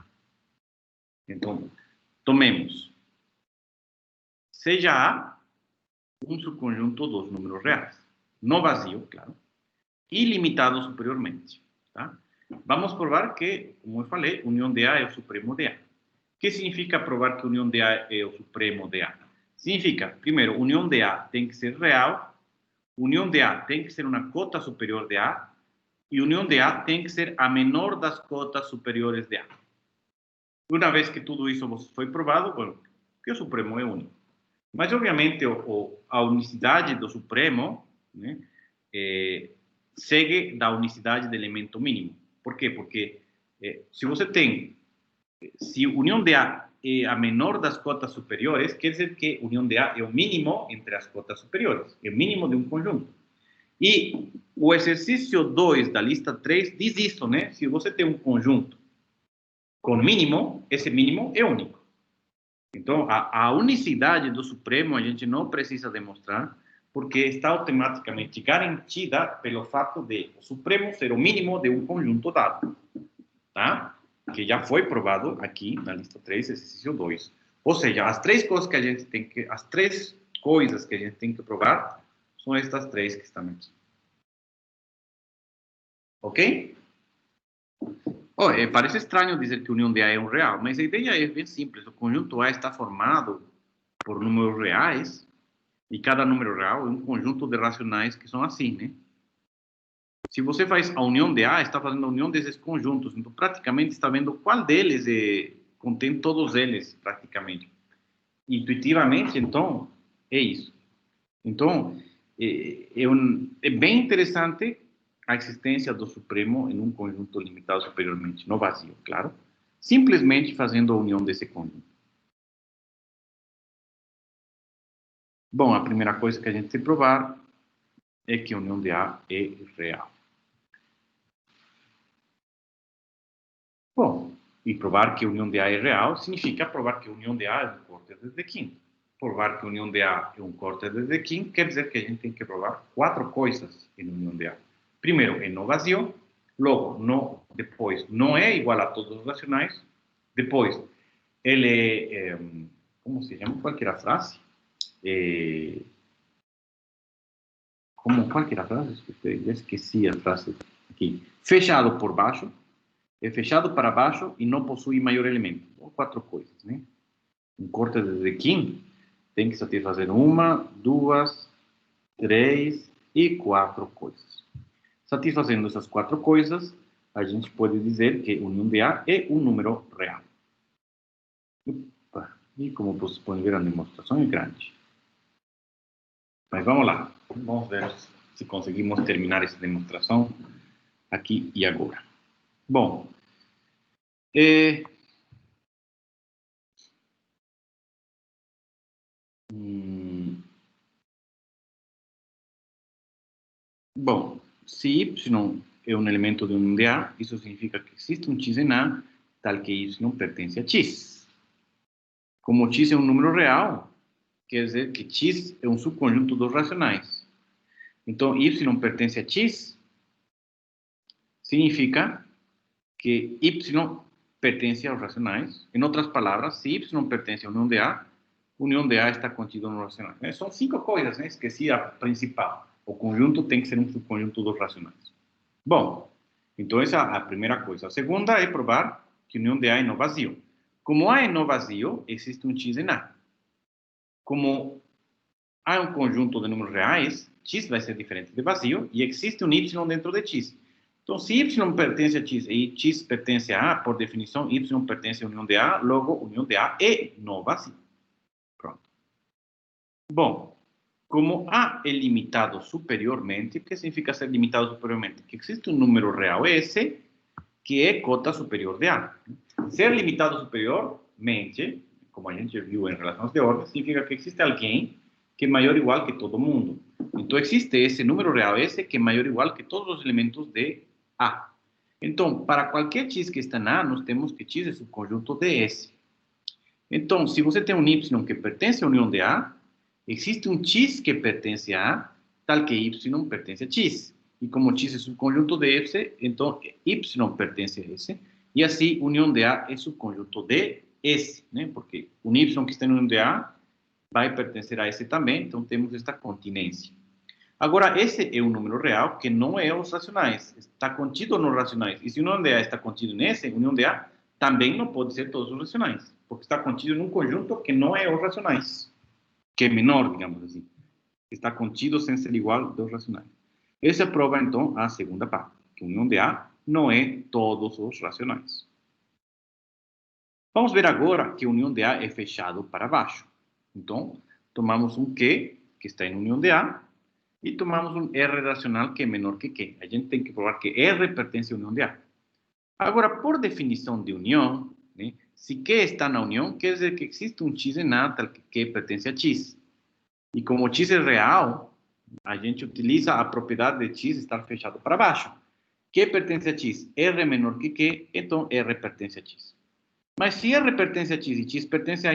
Então, tomemos. Seja A um subconjunto dos números reais. No vazio, claro. Ilimitado superiormente. Tá? Vamos provar que, como eu falei, união de A é o supremo de A. O que significa provar que união de A é o supremo de A? Significa, primeiro, união de A tem que ser real, união de A tem que ser uma cota superior de A, e união de A tem que ser a menor das cotas superiores de A. Uma vez que tudo isso foi provado, bueno, que o supremo é único. Mas, obviamente, a unicidade do supremo, né, segue da unicidade do elemento mínimo. Por quê? Porque se você tem, se união de A é a menor das cotas superiores, quer dizer que união de A é o mínimo entre as cotas superiores, é o mínimo de um conjunto. E o exercício 2 da lista 3 diz isso, né? Se você tem um conjunto com mínimo, esse mínimo é único. Então, a unicidade do supremo a gente não precisa demonstrar, porque está automaticamente garantida pelo fato de o supremo ser o mínimo de um conjunto dado. Tá? Que já foi provado aqui na lista 3, exercício 2. Ou seja, as três coisas que a gente tem que provar são estas três que estão aqui. Ok? Parece estranho dizer que a união de A é um real, mas a ideia é bem simples. O conjunto A está formado por números reais, e cada número real é um conjunto de racionais que são assim, né? Se você faz a união de A, está fazendo a união desses conjuntos. Então, praticamente, está vendo qual deles contém todos eles, praticamente. Intuitivamente, então, é isso. Então, é bem interessante a existência do supremo em um conjunto limitado superiormente, no vazio, claro. Simplesmente fazendo a união desse conjunto. Bom, a primeira coisa que a gente tem que provar é que a união de A é real. E provar que a união de A é real significa provar que a união de A é um corte de Dedekind. Provar que a união de A é um corte de Dedekind quer dizer que a gente tem que provar 4 coisas em união de A. Primeiro, é no vazio. Logo, depois, não é igual a todos os racionais. Depois, ele é, como se chama? Qual que era a frase? Qual que era a frase? Esqueci a frase aqui. Fechado por baixo. É fechado para baixo e não possui maior elemento. Ou 4 coisas, né? Um corte de Dedekind tem que satisfazer 1, 2, 3 e 4 coisas. Satisfazendo essas 4 coisas, a gente pode dizer que a união de A é um número real. E como vocês podem ver, a demonstração é grande. Mas vamos lá. Vamos ver se conseguimos terminar essa demonstração aqui e agora. Bom, bom, se Y é um elemento de união de A, isso significa que existe um X em A, tal que Y pertence a X. Como X é um número real, quer dizer que X é um subconjunto dos racionais. Então, Y pertence a X, significa que Y pertence aos racionais. Em outras palavras, se Y pertence à união de A está contida nos racionais. São 5 coisas, né? Esqueci a principal. O conjunto tem que ser um subconjunto dos racionais. Bom, então essa é a primeira coisa. A segunda é provar que a união de A é no vazio. Como A é no vazio, existe um X em A. Como A é um conjunto de números reais, X vai ser diferente de vazio e existe um Y dentro de X. Então, se Y pertence a X e X pertence a A, por definição, Y pertence à união de A, logo, a união de A é no vazio. Pronto. Bom, como A é limitado superiormente, o que significa ser limitado superiormente? Que existe um número real S que é cota superior de A. Ser limitado superiormente, como a gente viu em relações de ordem, significa que existe alguém que é maior ou igual que todo mundo. Então, existe esse número real S que é maior ou igual que todos os elementos de A. Então, para qualquer X que está na A, nós temos que X é subconjunto de S. Então, se você tem um Y que pertence à união de A, existe um X que pertence a A, tal que Y pertence a X. E como X é subconjunto de S, então Y pertence a S. E assim, união de A é subconjunto de S, né? Porque o Y que está na união de A vai pertencer a S também, então temos esta continência. Agora, esse é um número real que não é os racionais, está contido nos racionais. E se a união de A está contido nesse, a união de A também não pode ser todos os racionais, porque está contido num conjunto que não é os racionais, que é menor, digamos assim. Está contido sem ser igual dos racionais. Essa prova, então, a segunda parte, que a união de A não é todos os racionais. Vamos ver agora que a união de A é fechado para baixo. Então, tomamos um Q, que está em união de A, e tomamos um R racional que é menor que Q. A gente tem que provar que R pertence à união de A. Agora, por definição de união, né, se Q está na união, quer dizer que existe um X em A, tal que Q pertence a X. E como X é real, a gente utiliza a propriedade de X estar fechado para baixo. Q pertence a X, R é menor que Q, então R pertence a X. Mas se R pertence a X e X pertence a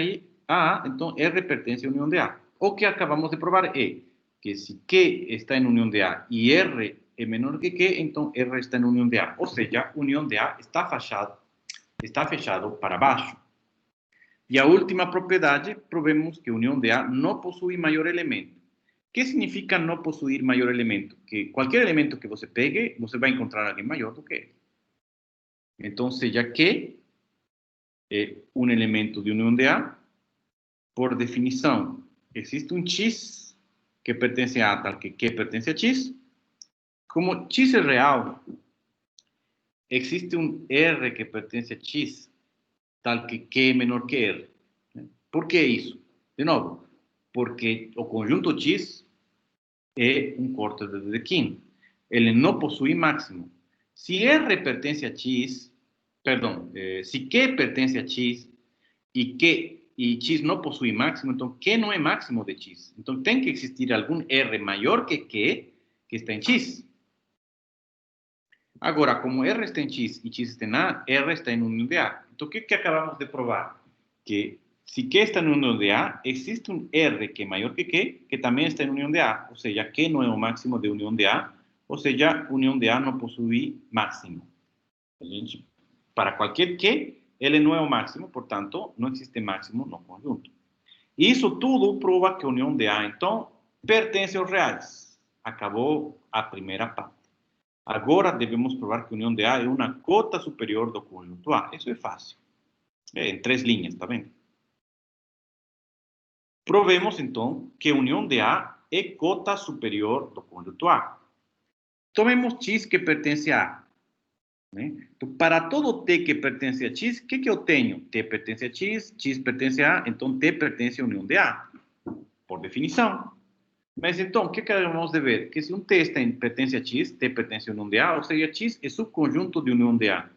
A, então R pertence à união de A. O que acabamos de provar é que se Q está em união de A e R é menor que Q, então R está em união de A. Ou seja, a união de A está fechado para baixo. E a última propriedade, provemos que a união de A não possui maior elemento. O que significa não possuir maior elemento? Que qualquer elemento que você pegue, você vai encontrar alguém maior do que ele. Então, seja que é um elemento de união de A, por definição, existe um X que pertence a A, tal que Q pertence a X. Como X é real, existe um R que pertence a X, tal que Q é menor que R. Por que isso? De novo, porque o conjunto X é um corte de Dedekind. Ele não possui máximo. Se R pertence a X, se Q pertence a X e X não possui máximo, então Q não é máximo de X. Então tem que existir algum R maior que Q que está em X. Agora, como R está em X e X está em A, R está em união de A. Então, o que acabamos de provar? Que se Q está em união de A, existe um R que é maior que Q, que também está em união de A. Ou seja, Q não é o máximo de união de A, ou seja, união de A não possui máximo. Para qualquer Q, ele não é o máximo, portanto, não existe máximo no conjunto. Isso tudo prova que a união de A, então, pertence aos reais. Acabou a primeira parte. Agora devemos provar que a união de A é uma cota superior do conjunto A. Isso é fácil. É em 3 linhas, tá vendo? Provemos, então, que a união de A é cota superior do conjunto A. Tomemos X que pertence a A. Né? Então, para todo T que pertence a X, o que eu tenho? T pertence a X, X pertence a A, então T pertence à união de A, por definição. Mas então, o que acabamos de ver? Que se um T pertence a X, T pertence à união de A, ou seja, X é subconjunto de união de A.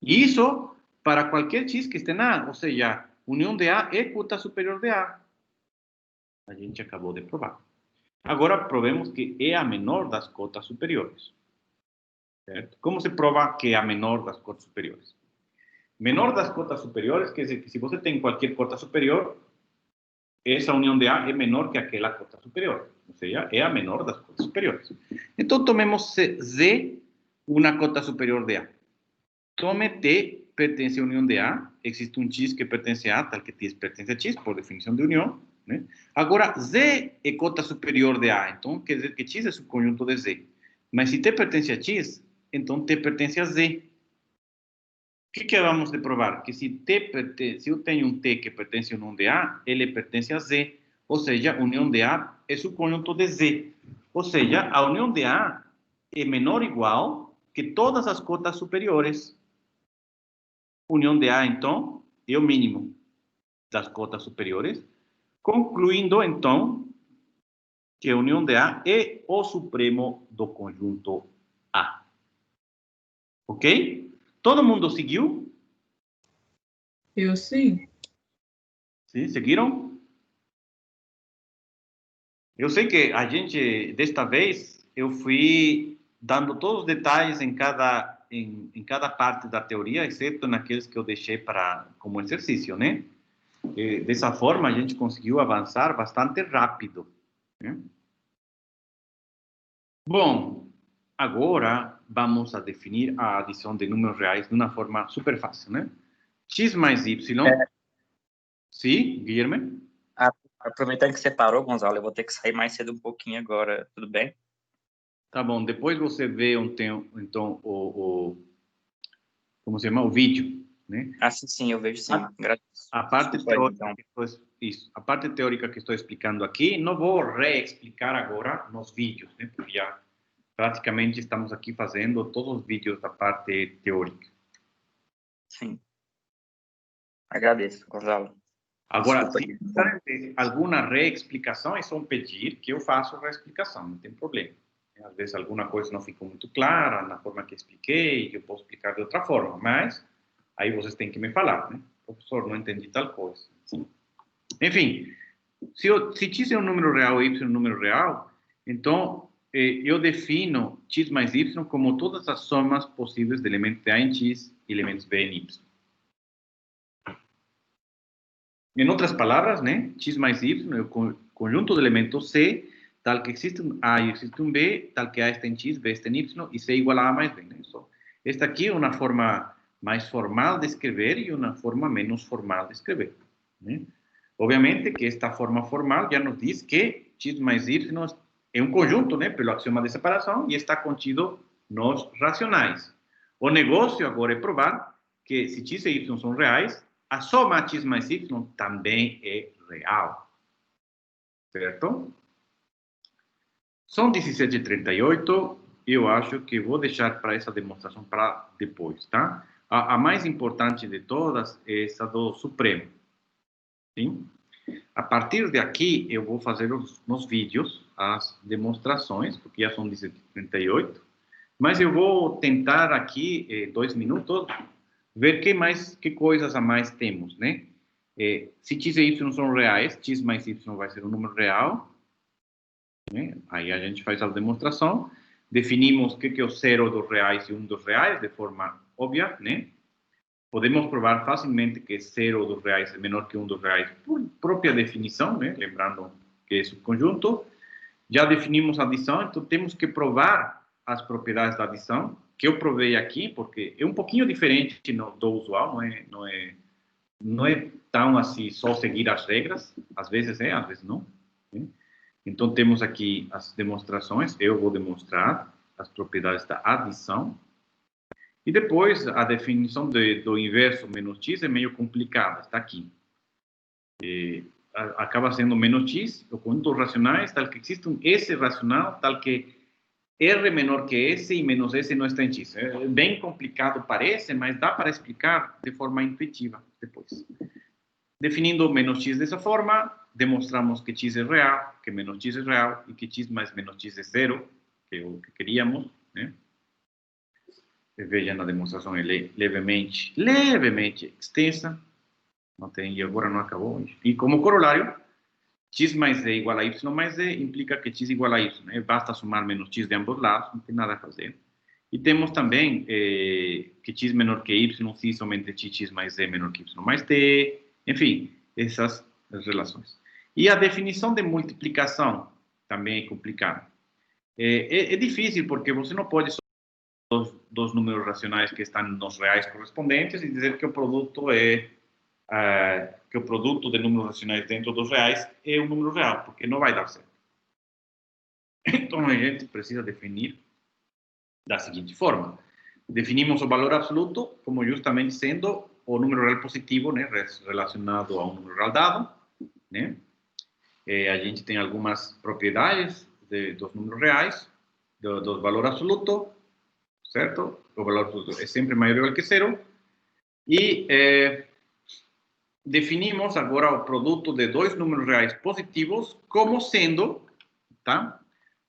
E isso para qualquer X que esteja na A, ou seja, união de A é cota superior de A. A gente acabou de provar. Agora, provemos que é a menor das cotas superiores. Certo? Como se prova que é a menor das cotas superiores? Menor das cotas superiores quer dizer que se você tem qualquer cota superior, essa união de A é menor que aquela cota superior. Ou seja, é a menor das cotas superiores. Então, tomemos Z, uma cota superior de A. Tome T, pertence à união de A. Existe um X que pertence a A, tal que T pertence a X, por definição de união. Né? Agora, Z é cota superior de A. Então, quer dizer que X é subconjunto de Z. Mas se T pertence a X, então T pertence a Z. O que vamos de provar? Que se eu tenho um T que pertence à união de A, ele pertence a Z. Ou seja, a união de A é subconjunto de Z. Ou seja, a união de A é menor ou igual que todas as cotas superiores. União de A, então, é o mínimo das cotas superiores. Concluindo, então, que a união de A é o supremo do conjunto A. Ok? Todo mundo seguiu? Eu sim. Sim, seguiram? Eu sei que a gente, desta vez, eu fui dando todos os detalhes em cada parte da teoria, exceto naqueles que eu deixei como exercício, né? E dessa forma, a gente conseguiu avançar bastante rápido. Né? Bom, agora vamos a definir a adição de números reais de uma forma super fácil, né? X mais Y. Sim, Guilherme? Aproveitando que você parou, Gonzalo, eu vou ter que sair mais cedo um pouquinho agora, tudo bem? Tá bom, depois você vê então como se chama? O vídeo, né? Sim, eu vejo sim. A parte teórica a parte teórica que estou explicando aqui, não vou reexplicar agora nos vídeos, né? Porque já praticamente estamos aqui fazendo todos os vídeos da parte teórica. Sim. Agradeço, Gonzalo. Agora, se precisarem alguma reexplicação, é só pedir que eu faça a reexplicação, não tem problema. Às vezes alguma coisa não ficou muito clara na forma que expliquei, eu posso explicar de outra forma, mas aí vocês têm que me falar, né? Professor, não entendi tal coisa. Sim. Enfim, se x é um número real e y é um número real, então eu defino x mais y como todas as somas possíveis de elementos de A em x e elementos B em y. Em outras palavras, né, x mais y é o conjunto de elementos C, tal que existe um A e existe um B, tal que A está em x, B está em y, e C igual a A mais B. Né? Esta aqui é uma forma mais formal de escrever e uma forma menos formal de escrever. Né? Obviamente que esta forma formal já nos diz que x mais y é um conjunto, né, pelo axioma de separação, e está contido nos racionais. O negócio agora é provar que se x e y são reais, a soma x mais y também é real. Certo? São 17h38. Eu acho que vou deixar para essa demonstração para depois, tá? A mais importante de todas é essa do Supremo. Sim? A partir de aqui, eu vou fazer nos vídeos as demonstrações, porque já são 17h38. Mas eu vou tentar aqui, 2 minutos, ver que coisas a mais temos, né? Se x e y são reais, x mais y vai ser um número real, né? Aí a gente faz a demonstração. Definimos o que é o 0 dos reais e 1 dos reais de forma óbvia, né? Podemos provar facilmente que 0 dos reais é menor que 1 dos reais por própria definição, né? Lembrando que é subconjunto. Já definimos a adição, então temos que provar as propriedades da adição, que eu provei aqui, porque é um pouquinho diferente do usual, não é tão assim só seguir as regras, às vezes é, às vezes não. Né? Então temos aqui as demonstrações, eu vou demonstrar as propriedades da adição. E depois, a definição do inverso menos x é meio complicada, está aqui. Acaba sendo menos x, o conjunto racionais, tal que existe um S racional, tal que R menor que S e menos S não está em x. É bem complicado, parece, mas dá para explicar de forma intuitiva depois. Definindo menos x dessa forma, demonstramos que x é real, que menos x é real e que x mais menos x é zero, que é o que queríamos, né? Vejam, a demonstração é levemente extensa. Não tem, e agora não acabou. E como corolário, x mais e igual a y mais e implica que x igual a y. Né? Basta somar menos x de ambos lados, não tem nada a fazer. E temos também que x menor que y, se somente x mais e menor que y mais t. Enfim, essas relações. E a definição de multiplicação também é complicada. É difícil porque você não pode dos números racionais que estão nos reais correspondentes e dizer que o produto que o produto de números racionais dentro dos reais é um número real, porque não vai dar certo. Então, a gente precisa definir da seguinte forma. Definimos o valor absoluto como justamente sendo o número real positivo, né, relacionado a um número real dado, né? A gente tem algumas propriedades dos números reais, do valor absoluto, certo? O valor absoluto é sempre maior ou igual que zero. E definimos agora o produto de dois números reais positivos como sendo, tá?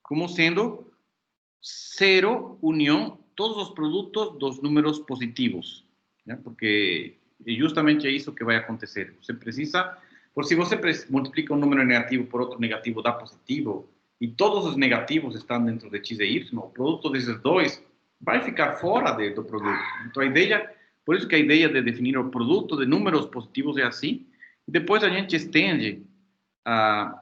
Como sendo zero união todos os produtos dos números positivos, né? Porque justamente é isso que vai acontecer. Você precisa, por se você multiplica um número negativo por outro negativo, dá positivo, e todos os negativos estão dentro de x e y, o produto desses dois vai ficar fora do produto. Então, a ideia, por isso que a ideia de definir o produto de números positivos é assim, e depois a gente estende a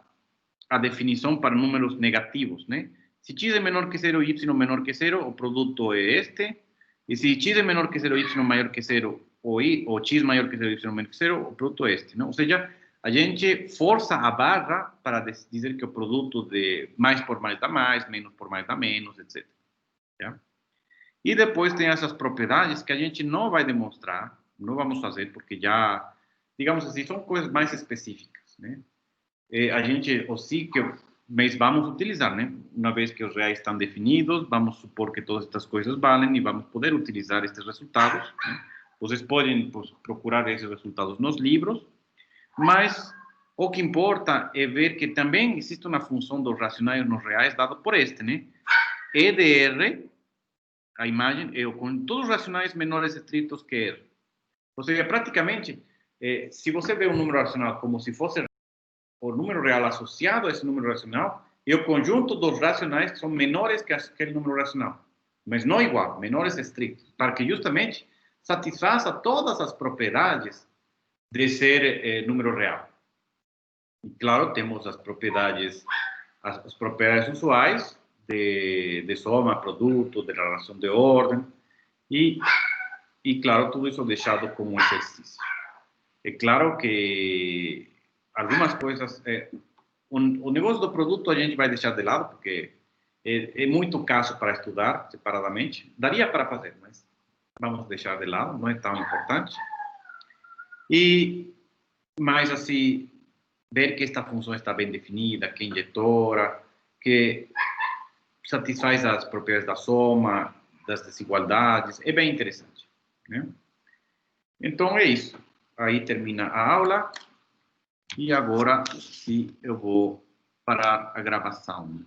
definição para números negativos, né? Se x é menor que 0 e y menor que 0, o produto é este, e se x é menor que 0 e y maior que 0, ou x maior que 0 e y menor que 0, o produto é este, não? Ou seja, a gente força a barra para dizer que o produto de mais por mais dá mais, menos por mais dá menos, etc. Já? E depois tem essas propriedades que a gente não vai demonstrar, não vamos fazer, porque já, digamos assim, são coisas mais específicas, né? A gente, mas vamos utilizar, né? Uma vez que os reais estão definidos, vamos supor que todas estas coisas valem e vamos poder utilizar estes resultados, né? Vocês podem procurar esses resultados nos livros, mas o que importa é ver que também existe uma função dos racionais nos reais dada por este, né? E de R, a imagem, é com todos os racionais menores estritos que R. Ou seja, praticamente, se você vê um número racional como se fosse o número real associado a esse número racional, é o conjunto dos racionais que são menores que aquele número racional, mas não igual, menores estritos, para que justamente satisfaça todas as propriedades de ser número real. E claro, temos as propriedades usuais de soma, produto, de relação de ordem, e claro, tudo isso deixado como um exercício. É claro que algumas coisas, o negócio do produto a gente vai deixar de lado, porque é muito caso para estudar separadamente. Daria para fazer, mas vamos deixar de lado, não é tão importante. Mas, assim, ver que esta função está bem definida, que é injetora, que satisfaz as propriedades da soma, das desigualdades, é bem interessante, né? Então, é isso. Aí termina a aula. E agora, sim, eu vou parar a gravação.